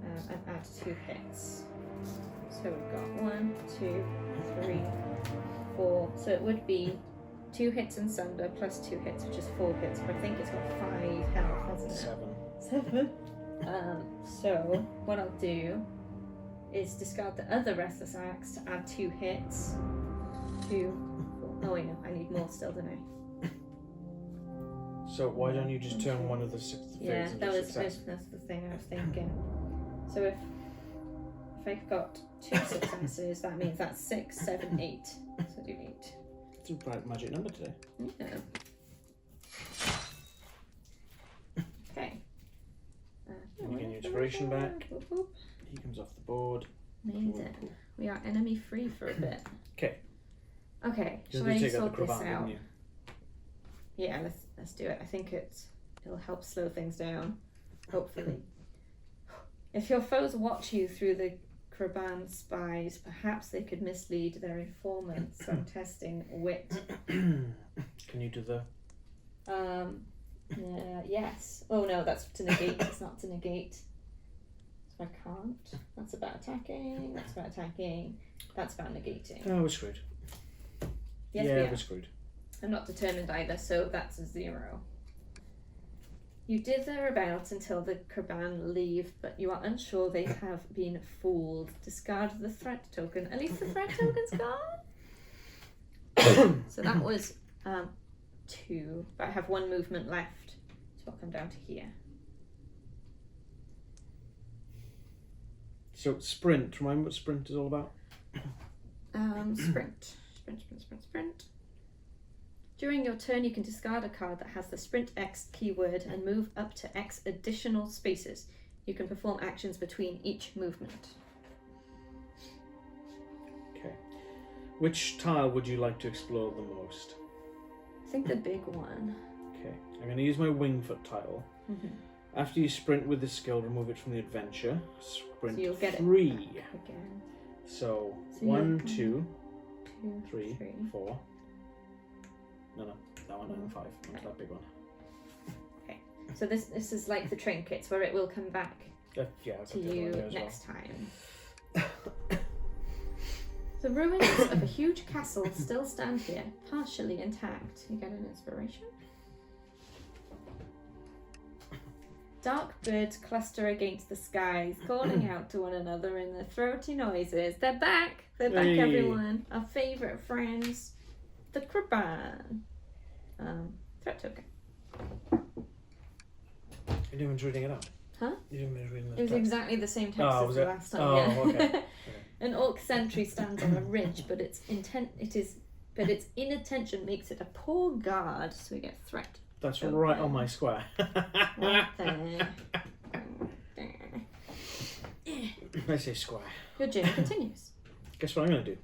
And add 2 hits. So we've got 1, 2, 3, 4. So it would be 2 hits and Sunder plus 2 hits, which is 4 hits. But I think it's got 5 health, hasn't it? 7. 7. So what I'll do is discard the other Restless Axe to add 2 hits. 2, 4. Oh wait, no, I need more still, don't I? So why don't you just turn one of the 6 Yeah, into that's success? the thing I was thinking. So if I've got 2 successes, that means that's 6, 7, 8. So do 8. It's a bright magic number today. Yeah. Okay. You get your inspiration back. He comes off the board. Amazing. We are enemy free for a bit. Okay. Okay, You'll shall I take out sort the this cravat, out? didn't you? Yeah, Let's do it. I think it'll help slow things down, hopefully. If your foes watch you through the Kraban spies, perhaps they could mislead their informants. So I'm testing wit. Can you do the... Yes. Oh no, that's to negate. It's not to negate. So I can't. That's about attacking. That's about attacking. That's about negating. Oh, we're screwed. Yes, yeah, we're screwed. I'm not determined either, so that's a 0. You dither about until the Kraban leave, but you are unsure they have been fooled. Discard the threat token. At least the threat token's gone. So that was 2, but I have 1 movement left, so I'll come down to here. So sprint. Remind me what sprint is all about. Sprint. Sprint. During your turn, you can discard a card that has the Sprint X keyword and move up to X additional spaces. You can perform actions between each movement. Okay. Which tile would you like to explore the most? I think the big one. Okay. I'm going to use my Wingfoot tile. Mm-hmm. After you sprint with this skill, remove it from the adventure. Sprint So you'll get 3. It again. So So 1, you- 2, 2, 3, 4. No, that one and 5. Not that big one. So this is like the trinkets where it will come back Yeah, I've to got the other you one there as next time. The ruins of a huge castle still stand here, partially intact. You get an inspiration. Dark birds cluster against the skies, calling out to one another in their throaty noises. They're back! They're back, Hey. everyone! Our favourite friends, the Kraban. Threat token. You didn't even reading it out. Huh? You didn't even reading It was text. exactly the same text Oh, as was the it? last time. Oh, Yeah. okay. An orc sentry stands on a ridge, but its inattention makes it a poor guard, so we get threat. That's Okay. right on my square. Right there. There. I say square. Your journey continues. Guess what I'm going to do?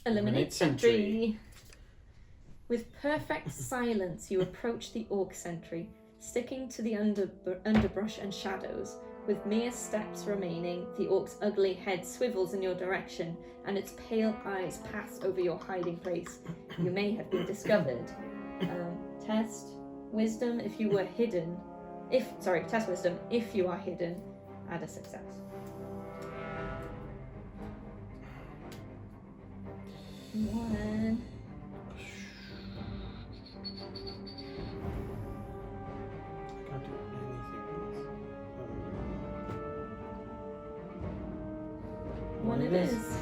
Eliminate sentry. With perfect silence, you approach the orc sentry, sticking to the underbrush and shadows. With mere steps remaining, the orc's ugly head swivels in your direction, and its pale eyes pass over your hiding place. You may have been discovered. Test wisdom if you were hidden. Test wisdom if you are hidden. Add a success. One. I can't do anything else. One it is.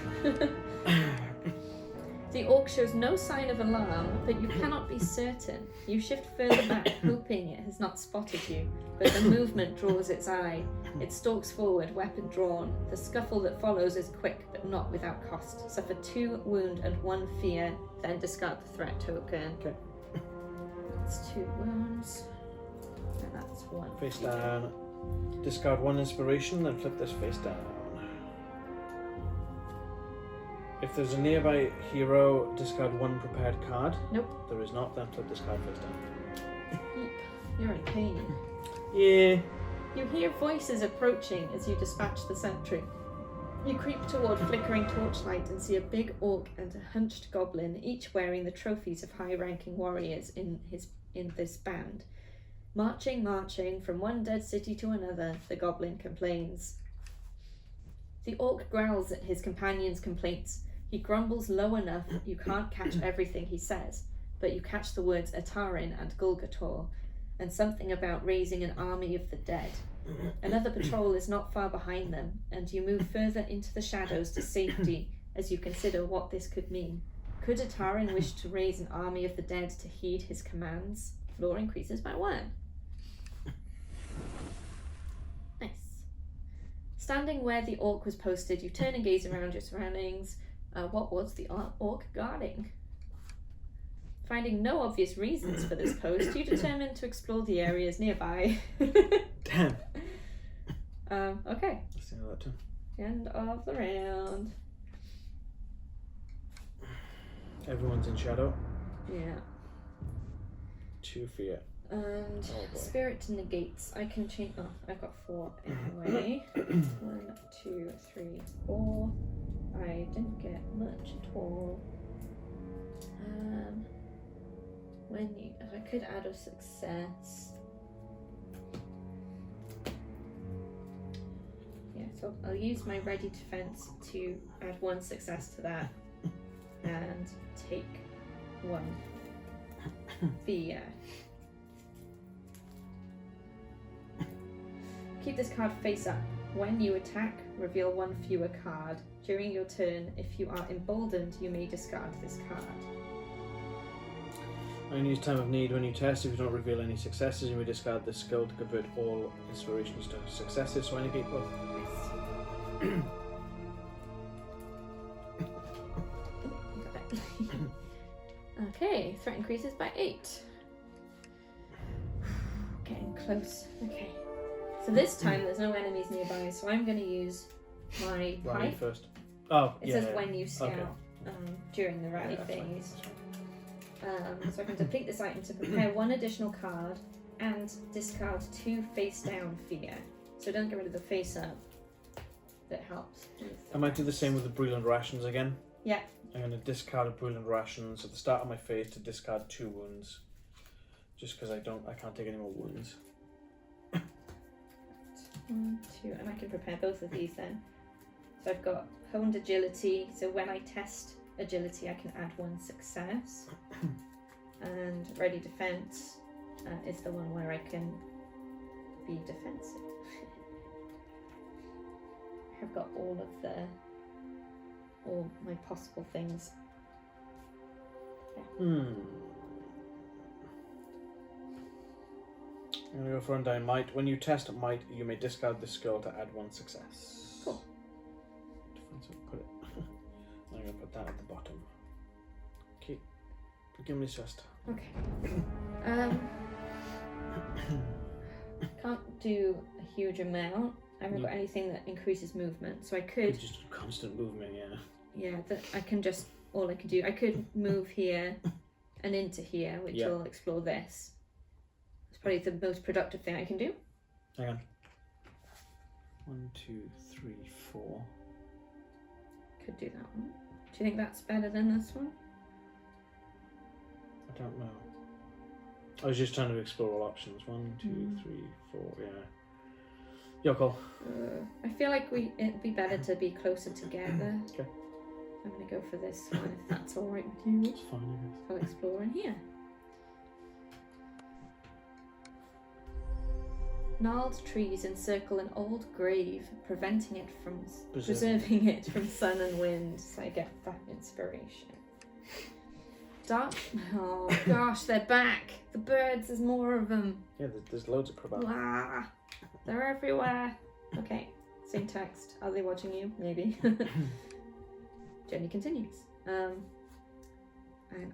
The orc shows no sign of alarm, but you cannot be certain. You shift further back, hoping it has not spotted you, but the movement draws its eye. It stalks forward, weapon drawn. The scuffle that follows is quick, but not without cost. Suffer 2 wound and 1 fear, then discard the threat token. Okay. That's 2 wounds, and that's 1 Face fear. down. Discard 1 inspiration, then flip this face down. If there's a nearby hero, discard 1 prepared card. Nope. There is not, then flip this card face down. Eep. You're in pain. Yeah. You hear voices approaching as you dispatch the sentry. You creep toward flickering torchlight and see a big orc and a hunched goblin, each wearing the trophies of high-ranking warriors in this band. Marching from one dead city to another, the goblin complains. The orc growls at his companion's complaints. He grumbles low enough you can't catch everything he says, but you catch the words Atarin and Gulgator, and something about raising an army of the dead. Another patrol is not far behind them, and you move further into the shadows to safety as you consider what this could mean. Could Atarin wish to raise an army of the dead to heed his commands? Floor increases by 1. Nice. Standing where the orc was posted, you turn and gaze around your surroundings. What was the orc guarding? Finding no obvious reasons for this post, you determine to explore the areas nearby. Damn. Okay. Let's see how that turn. End of the round. Everyone's in shadow. Yeah. 2 fear. And boy. spirit negates. I can change. Oh, I've got 4 anyway. 1, 2, 3, 4. I didn't get much at all. If I could add a success. Yeah, so I'll use my ready defense to add 1 success to that and take 1 fear. Keep this card face up. When you attack, reveal 1 fewer card. During your turn, if you are emboldened, you may discard this card. Only use time of need when you test. If you don't reveal any successes, you may discard this skill to convert all inspirations to successes, so I negate both. Yes. Okay, threat increases by 8. Getting close. Okay. So this time there's no enemies nearby, so I'm going to use my Rally pipe. first. Oh, It says when you scout during the rally phase. So I can deplete this item to prepare 1 additional card and discard 2 face down fear. So don't get rid of the face up. That helps. I might do the same with the brilliant rations again. Yeah. I'm going to discard a brilliant rations at the start of my phase to discard 2 wounds. Just because I can't take any more wounds. 1, 2, and I can prepare both of these then. So I've got honed agility, so when I test agility I can add 1 success. And ready defense is the one where I can be defensive. I've got all my possible things. Yeah. I'm going to go for Undying Might. When you test Might, you may discard this skill to add 1 success. Cool. Defensive, put it. I'm going to put that at the bottom. Okay. Give me just. Okay. Can't do a huge amount. I haven't got anything that increases movement, so I could. Just constant movement, yeah. Yeah, all I could do. I could move here and into here, which will explore this. It's probably the most productive thing I can do. Hang on. 1, 2, 3, 4. Could do that one. Do you think that's better than this one? I don't know. I was just trying to explore all options. 1, 2, 3, 4. Yeah. Your call. I feel like it'd be better to be closer together. Okay. I'm gonna go for this one if that's all right with you. It's fine, I guess. I'll explore in here. Gnarled trees encircle an old grave, preserving it from sun and wind, so I get that inspiration. Oh gosh, they're back! The birds, there's more of them. Yeah, there's loads of crab. Blah. They're everywhere. Okay, same text. Are they watching you? Maybe. Journey continues. And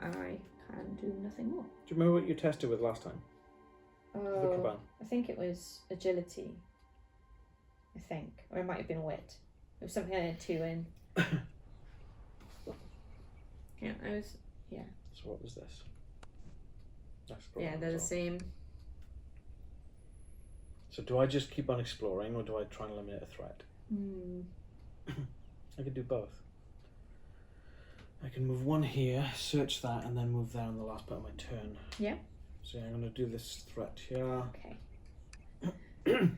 I can do nothing more. Do you remember what you tested with last time? Oh, I think it was agility. I think. Or it might have been wit. It was something I had 2 in. Yeah, yeah. So what was this? Yeah, they're the same. So do I just keep on exploring or do I try and eliminate a threat? I could do both. I can move 1 here, search that, and then move there on the last part of my turn. Yeah. So I'm going to do this threat here. Okay.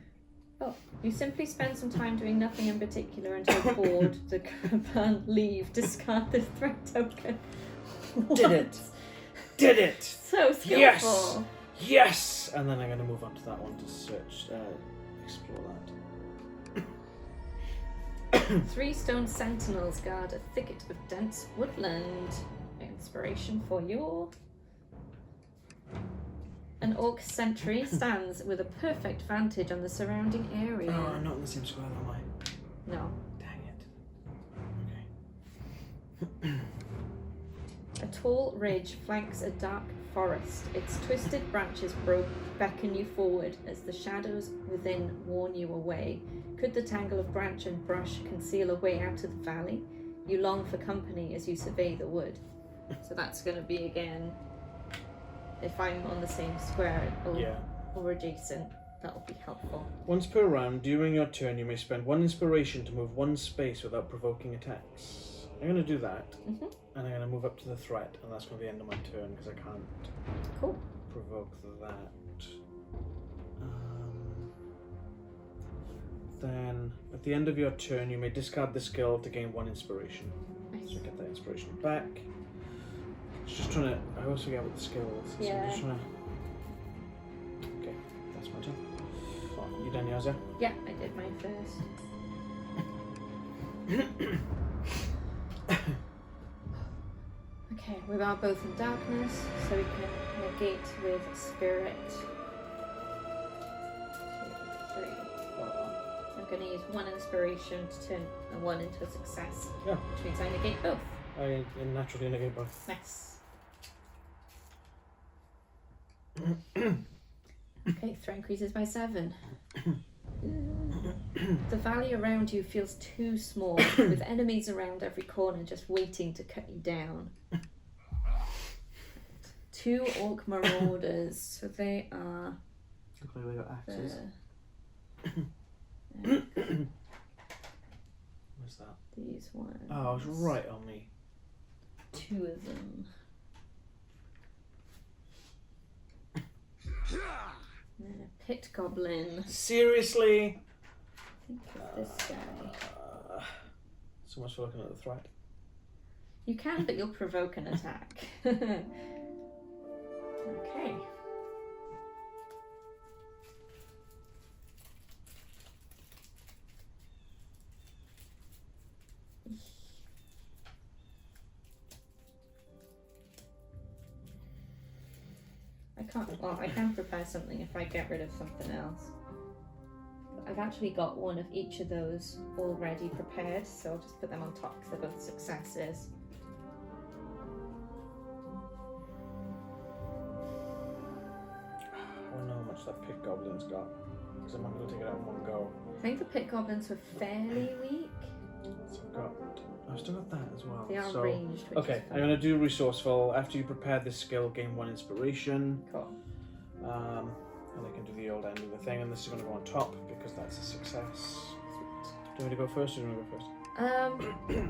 Oh, you simply spend some time doing nothing in particular until bored. The caravan leave. Discard this threat token. Did it! Did it! So skillful. Yes! Yes! And then I'm going to move on to that one to search, explore that. 3 stone sentinels guard a thicket of dense woodland. Inspiration for your... An orc sentry stands with a perfect vantage on the surrounding area. Oh, I'm not in the same square, am I? No. Dang it. Okay. A tall ridge flanks a dark forest. Its twisted branches beckon you forward as the shadows within warn you away. Could the tangle of branch and brush conceal a way out of the valley? You long for company as you survey the wood. So that's going to be again if I'm on the same square or, Yeah. or adjacent, that'll be helpful. Once per round, during your turn, you may spend 1 inspiration to move 1 space without provoking attacks. I'm going to do that, Mm-hmm. and I'm going to move up to the threat, and that's going to be the end of my turn because I can't Cool. provoke that. Then, at the end of your turn, you may discard the skill to gain 1 inspiration. Nice. So get that inspiration back. It's just trying to. I always forget what the skill is. So Yeah. I'm just trying to. Okay, that's my turn. You done yours, yeah? Yeah, I did mine first. Okay, we are both in darkness, so we can negate with spirit. 2, 3, 4. I'm going to use 1 inspiration to turn a 1 into a success, Yeah. which means I negate both. I naturally negate both. Nice. Okay, threat increases by 7. The valley around you feels too small, with enemies around every corner just waiting to cut you down. 2 orc marauders, so they are Look like they got axes. What's that? these ones. Oh, it's right on me. 2 of them. And then a pit goblin. Seriously? Think of this guy. So much for looking at the threat. You can, but you'll provoke an attack. Okay. I can prepare something if I get rid of something else. But I've actually got one of each of those already prepared, so I'll just put them on top because they're both successes. I don't know how much that pit goblin's got, because I'm not going to take it out in one go. I think the pit goblins were fairly weak. So I've still got that as well. They are so, ranged. Which okay, is I'm going to do resourceful. After you prepare this skill, gain 1 inspiration. Cool. And I can do the old end of the thing, and this is going to go on top because that's a success. Do you want me to go first or do you want to go first?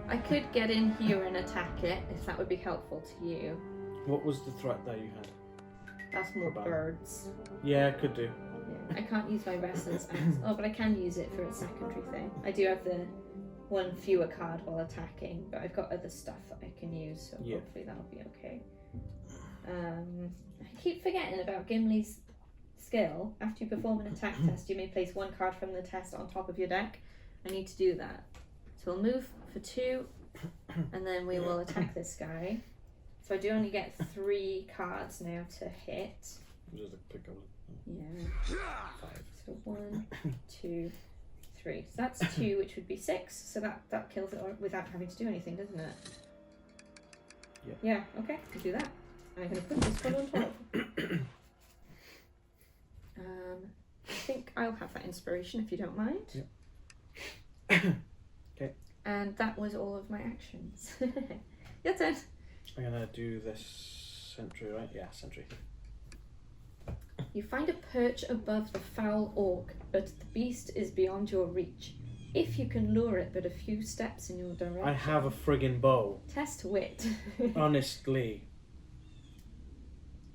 I could get in here and attack it if that would be helpful to you. What was the threat that you had? That's more Probably. birds. Yeah, could do. Yeah. I can't use my resonance axe. Oh, but I can use it for a secondary thing. I do have the 1 fewer card while attacking, but I've got other stuff that I can use, so Yeah. hopefully that'll be okay. I keep forgetting about Gimli's skill. After you perform an attack test, you may place 1 card from the test on top of your deck. I need to do that. So we'll move for 2, and then we will attack this guy. So I do only get 3 cards now to hit. Just a pit goblin. Yeah. 5. So 1, 2, 3. So that's 2, which would be 6. So that kills it without having to do anything, doesn't it? Yeah. Yeah. Okay. I'll do that. I'm going to put this one on top. I think I'll have that inspiration if you don't mind. Yep. Okay. And that was all of my actions. Your turn. I'm gonna do this sentry, right? Yeah, sentry. You find a perch above the foul orc, but the beast is beyond your reach. If you can lure it but a few steps in your direction. I have a friggin' bow. Test wit. Honestly.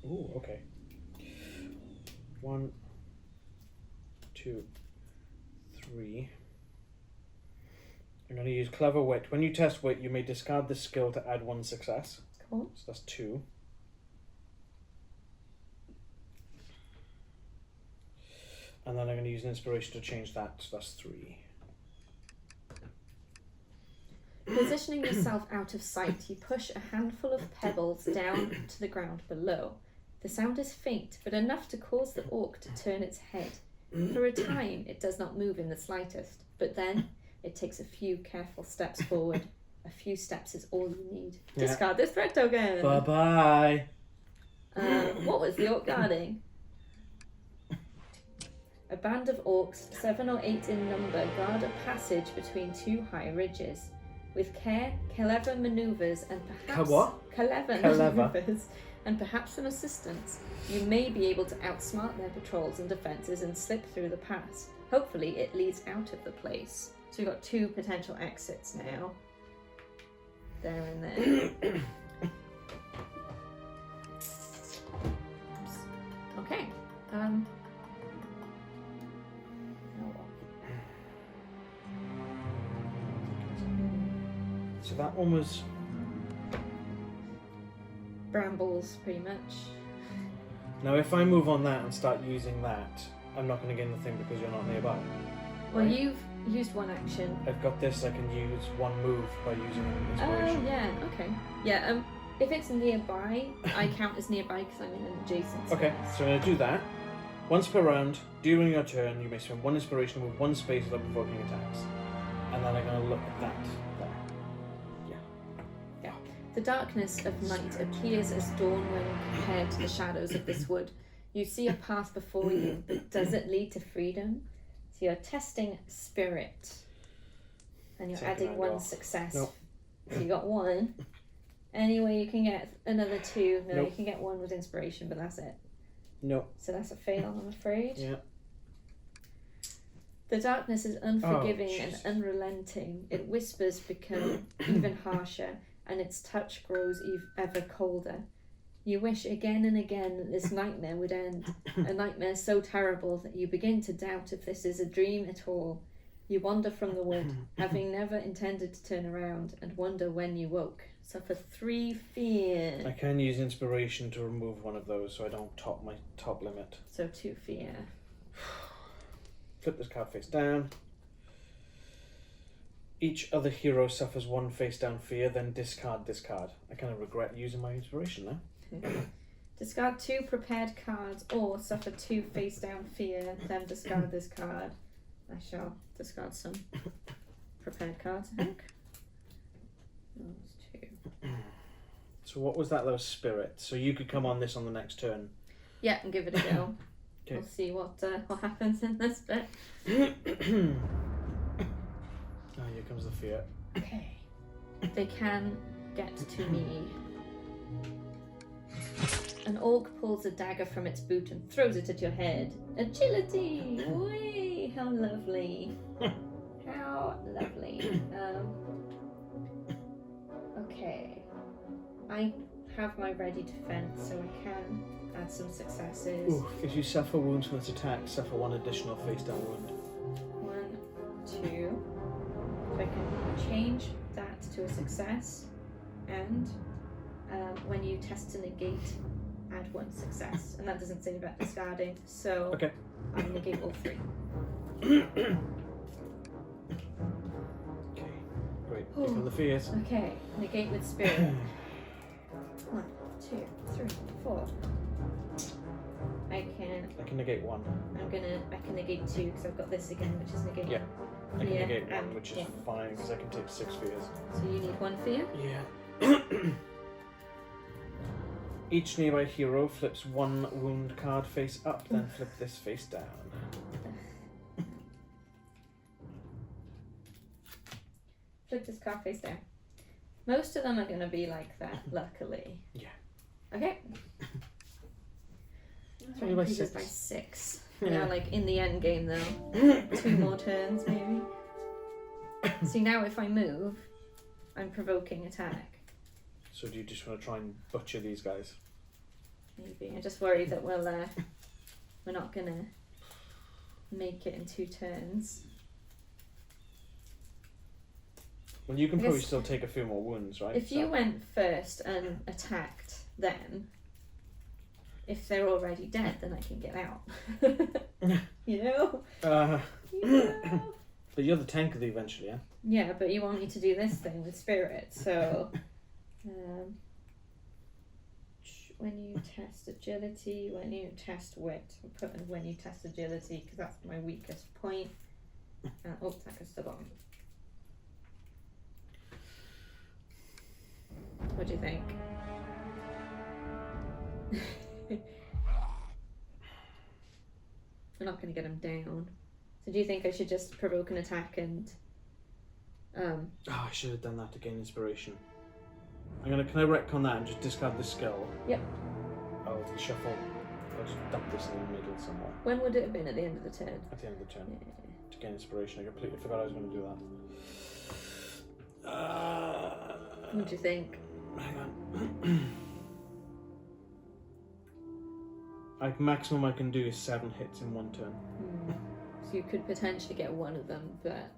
Ooh, okay. 1, 2, 3. I'm going to use clever wit. When you test wit, you may discard this skill to add 1 success. Cool. So that's 2. And then I'm going to use an inspiration to change that, so that's 3. Positioning yourself out of sight, you push a handful of pebbles down to the ground below. The sound is faint, but enough to cause the orc to turn its head. For a time, it does not move in the slightest, but then it takes a few careful steps forward. A few steps is all you need. Yeah. Discard this threat token. Bye-bye. What was the orc guarding? A band of orcs, 7 or 8 in number, guard a passage between 2 high ridges. With care, clever maneuvers and perhaps What? clever Clever. maneuvers and perhaps some assistance. You may be able to outsmart their patrols and defences and slip through the pass. Hopefully it leads out of the place. So we've got 2 potential exits now. There and there. Okay. So that one was... Brambles, pretty much. Now if I move on that and start using that, I'm not going to gain the thing because you're not nearby. Well, right? you've used one action. I've got this, I can use one move by using an inspiration. Oh, yeah, okay. Yeah, if it's nearby, I count as nearby because I'm in an adjacent space. Okay, so I'm going to do that. Once per round, during your turn, you may spend 1 inspiration and move 1 space without provoking attacks. And then I'm going to look at that there. Yeah. The darkness of night appears as dawn when compared to the shadows of this wood. You see a path before you, but does it lead to freedom? So you're testing spirit. And you're adding 1 success. Nope. So you got 1. Anyway, you can get another 2. No, Nope. you can get 1 with inspiration, but that's it. No. So that's a fail, I'm afraid. Yeah. The darkness is unforgiving and Jesus. unrelenting. It whispers become even harsher, and its touch grows ever colder. You wish again and again that this nightmare would end, a nightmare so terrible that you begin to doubt if this is a dream at all. You wander from the wood, having never intended to turn around, and wonder when you woke. Suffer 3 fear. I can use inspiration to remove one of those so I don't top my top limit. So 2 fear. Flip this card face down. Each other hero suffers 1 face down fear, then discard this card. I kind of regret using my inspiration now. Discard 2 prepared cards or suffer 2 face down fear, then discard this card. I shall discard some prepared cards, I think. Those 2. So what was that? That was spirit. So you could come on this on the next turn. Yeah, and give it a go. Okay. We'll see what happens in this bit. Oh, here comes the fear. Okay. They can get to me. An orc pulls a dagger from its boot and throws it at your head. Agility! Whee! How lovely. How lovely. Okay. I have my ready defense, so I can add some successes. Ooh, if you suffer wounds from this attack, suffer 1 additional face down wound. 1, 2. So I can change that to a success, and when you test to negate, add 1 success. And that doesn't say about discarding, so Okay. I negate all 3. Okay, great. Here come the fears. Okay, negate with spirit. 1, 2, 3, 4. I can negate 1. I can negate 2 because I've got this again, which is negate. Yeah. I can Fear negate 1, and which is 1. fine because I can take 6 fears. So you need 1 fear. Yeah. Each nearby hero flips 1 wound card face up, then flip this face down. Flip this card face down. Most of them are going to be like that, luckily. Yeah. Okay. So you're by Increases 6. by 6. Yeah. Now, like in the end game, though, 2 more turns maybe. See, now if I move, I'm provoking attack. So do you just want to try and butcher these guys? Maybe. I just worry that we're not gonna make it in 2 turns. Well, you can I probably guess still take a few more wounds, right? If you went first and attacked them, if they're already dead, then I can get out. You know? But you're the tank eventually, yeah? Yeah, but you want me to do this thing with spirit, so when you test agility, when you test wit, I'm putting when you test agility because that's my weakest point. Oh, that goes to the bottom. What do you think? We're not going to get him down. So do you think I should just provoke an attack and Oh, I should have done that to gain inspiration. Can I retcon that and just discard the skill? Yep. Yep. Okay. And can I retcon that and just discard this skill? And then I'm going to negate all 3. Yep. the shuffle. I'll just dump this in the middle somewhere. When would it have been at the end of the turn? At the end of the turn. Yeah. To gain inspiration. I completely forgot I was going to do that. What do you think? Hang on. Maximum I can do is 7 hits in 1 turn. So you could potentially get one of them, but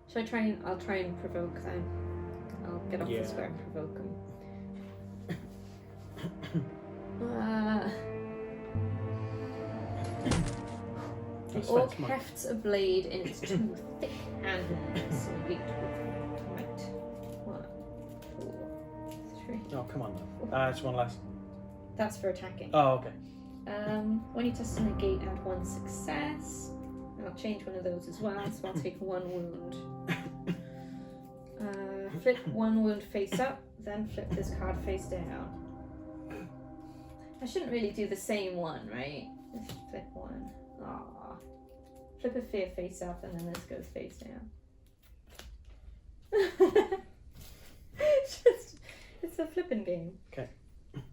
should I try and I'll try and provoke them. I'll get off the square and provoke them. The orc hefts a blade in its 2 thick hands and beat with might. 1, 4, 3. Oh, come on now. It's one less. That's for attacking. Oh, okay. When you test to negate, add 1 success. And I'll change one of those as well, so I'll take 1 wound. Flip 1 wound face up, then flip this card face down. I shouldn't really do the same one, right? Let's flip 1. Aww. Flip a fear face up, and then this goes face down. It's a flipping game. Okay.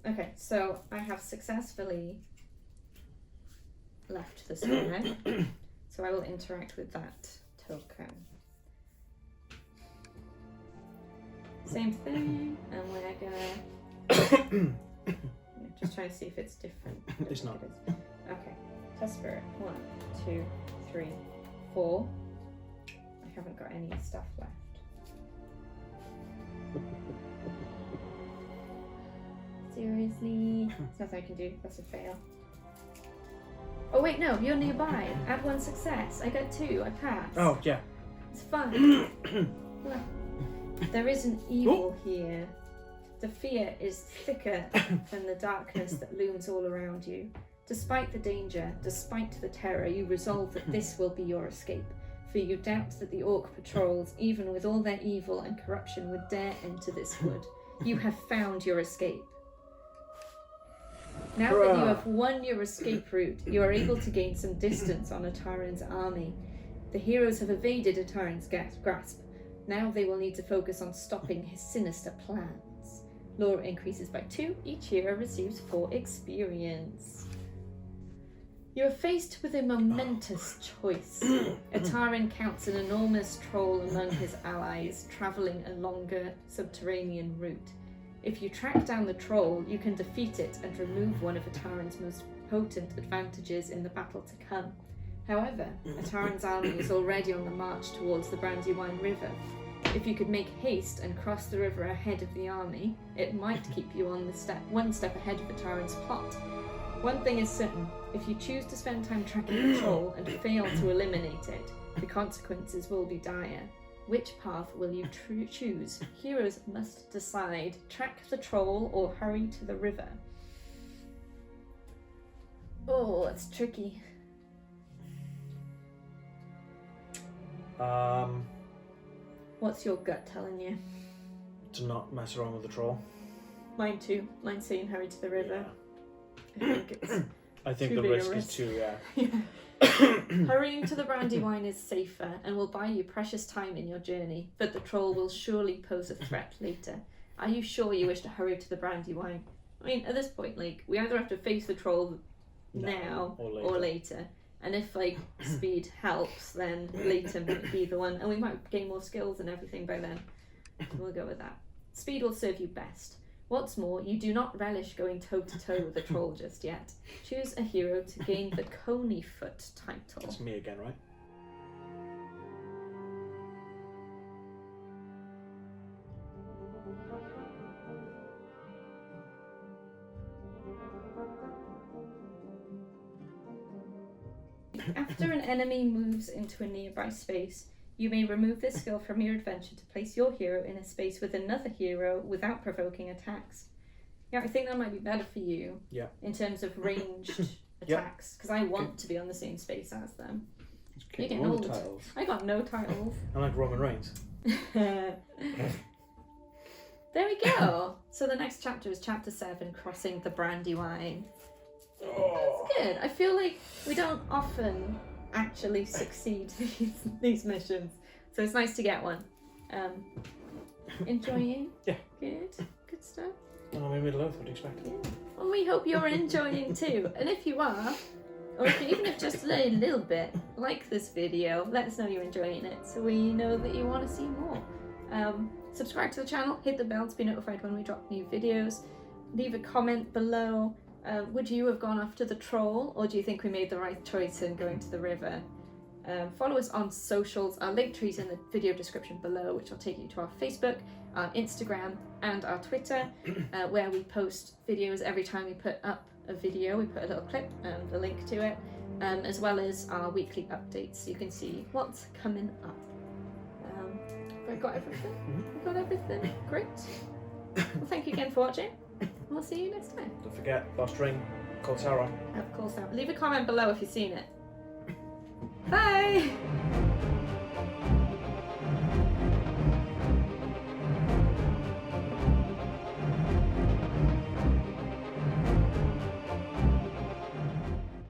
Okay, so I have successfully left the square, so I will interact with that token. Same thing, and we're gonna just try to see if it's different. It's not. It is. Okay, test spirit. 1, 2, 3, 4. I haven't got any stuff left. Seriously? There's nothing I can do. That's a fail. Oh wait, no, you're nearby. Add 1 success. I got 2. I passed. Oh, yeah. It's fine. Well, there is an evil here. The fear is thicker than the darkness that looms all around you. Despite the danger, despite the terror, you resolve that this will be your escape. For you doubt that the orc patrols, even with all their evil and corruption, would dare enter this wood. You have found your escape. Now that you have won your escape route, you are able to gain some distance on Ataran's army. The heroes have evaded Ataran's grasp. Now they will need to focus on stopping his sinister plans. Lore increases by 2. Each hero receives 4 experience. You are faced with a momentous choice. Ataran counts an enormous troll among his allies, travelling a longer subterranean route. If you track down the troll, you can defeat it and remove one of Ataran's most potent advantages in the battle to come. However, Ataran's army is already on the march towards the Brandywine River. If you could make haste and cross the river ahead of the army, it might keep you on the one step ahead of Ataran's plot. One thing is certain, if you choose to spend time tracking the troll and fail to eliminate it, the consequences will be dire. Which path will you choose? Heroes must decide. Track the troll or hurry to the river. Oh, that's tricky. What's your gut telling you? To not mess around with the troll. Mine too. Mine's saying hurry to the river. Yeah. I think the risk is too, yeah. Hurrying to the Brandywine is safer and will buy you precious time in your journey, but the troll will surely pose a threat later. Are you sure you wish to hurry to the Brandywine? I mean, at this point, like, we either have to face the troll now or later. And if, like, speed helps, then later might be the one. And we might gain more skills and everything by then. We'll go with that. Speed will serve you best. What's more, you do not relish going toe-to-toe with the troll just yet. Choose a hero to gain the Coneyfoot title. That's me again, right? After an enemy moves into a nearby space, you may remove this skill from your adventure to place your hero in a space with another hero without provoking attacks. Yeah, I think that might be better for you. Yeah. In terms of ranged attacks, because I want to be on the same space as them. You get all the titles. I got no titles. I'm like Roman Reigns. There we go. So the next chapter is chapter 7, Crossing the Brandywine. Oh. That's good. I feel like we don't often actually succeed these missions, so it's nice to get one. Enjoying? Yeah. Good stuff. I'm in Middle Earth, what do you expect? Yeah. Well, we hope you're enjoying too. And if you are, or even if just a little bit, like this video, let us know you're enjoying it so we know that you want to see more. Subscribe to the channel, hit the bell to be notified when we drop new videos. Leave a comment below. Would you have gone after the troll, or do you think we made the right choice in going to the river? Follow us on socials. Our link tree's in the video description below, which will take you to our Facebook, our Instagram, and our Twitter, where we post videos every time we put up a video. We put a little clip and a link to it, as well as our weekly updates, so you can see what's coming up. Have I got everything? I got everything? Great. Well, thank you again for watching. We'll see you next time. Don't forget, last ring, called Sauron. Of course, leave a comment below if you've seen it. Bye!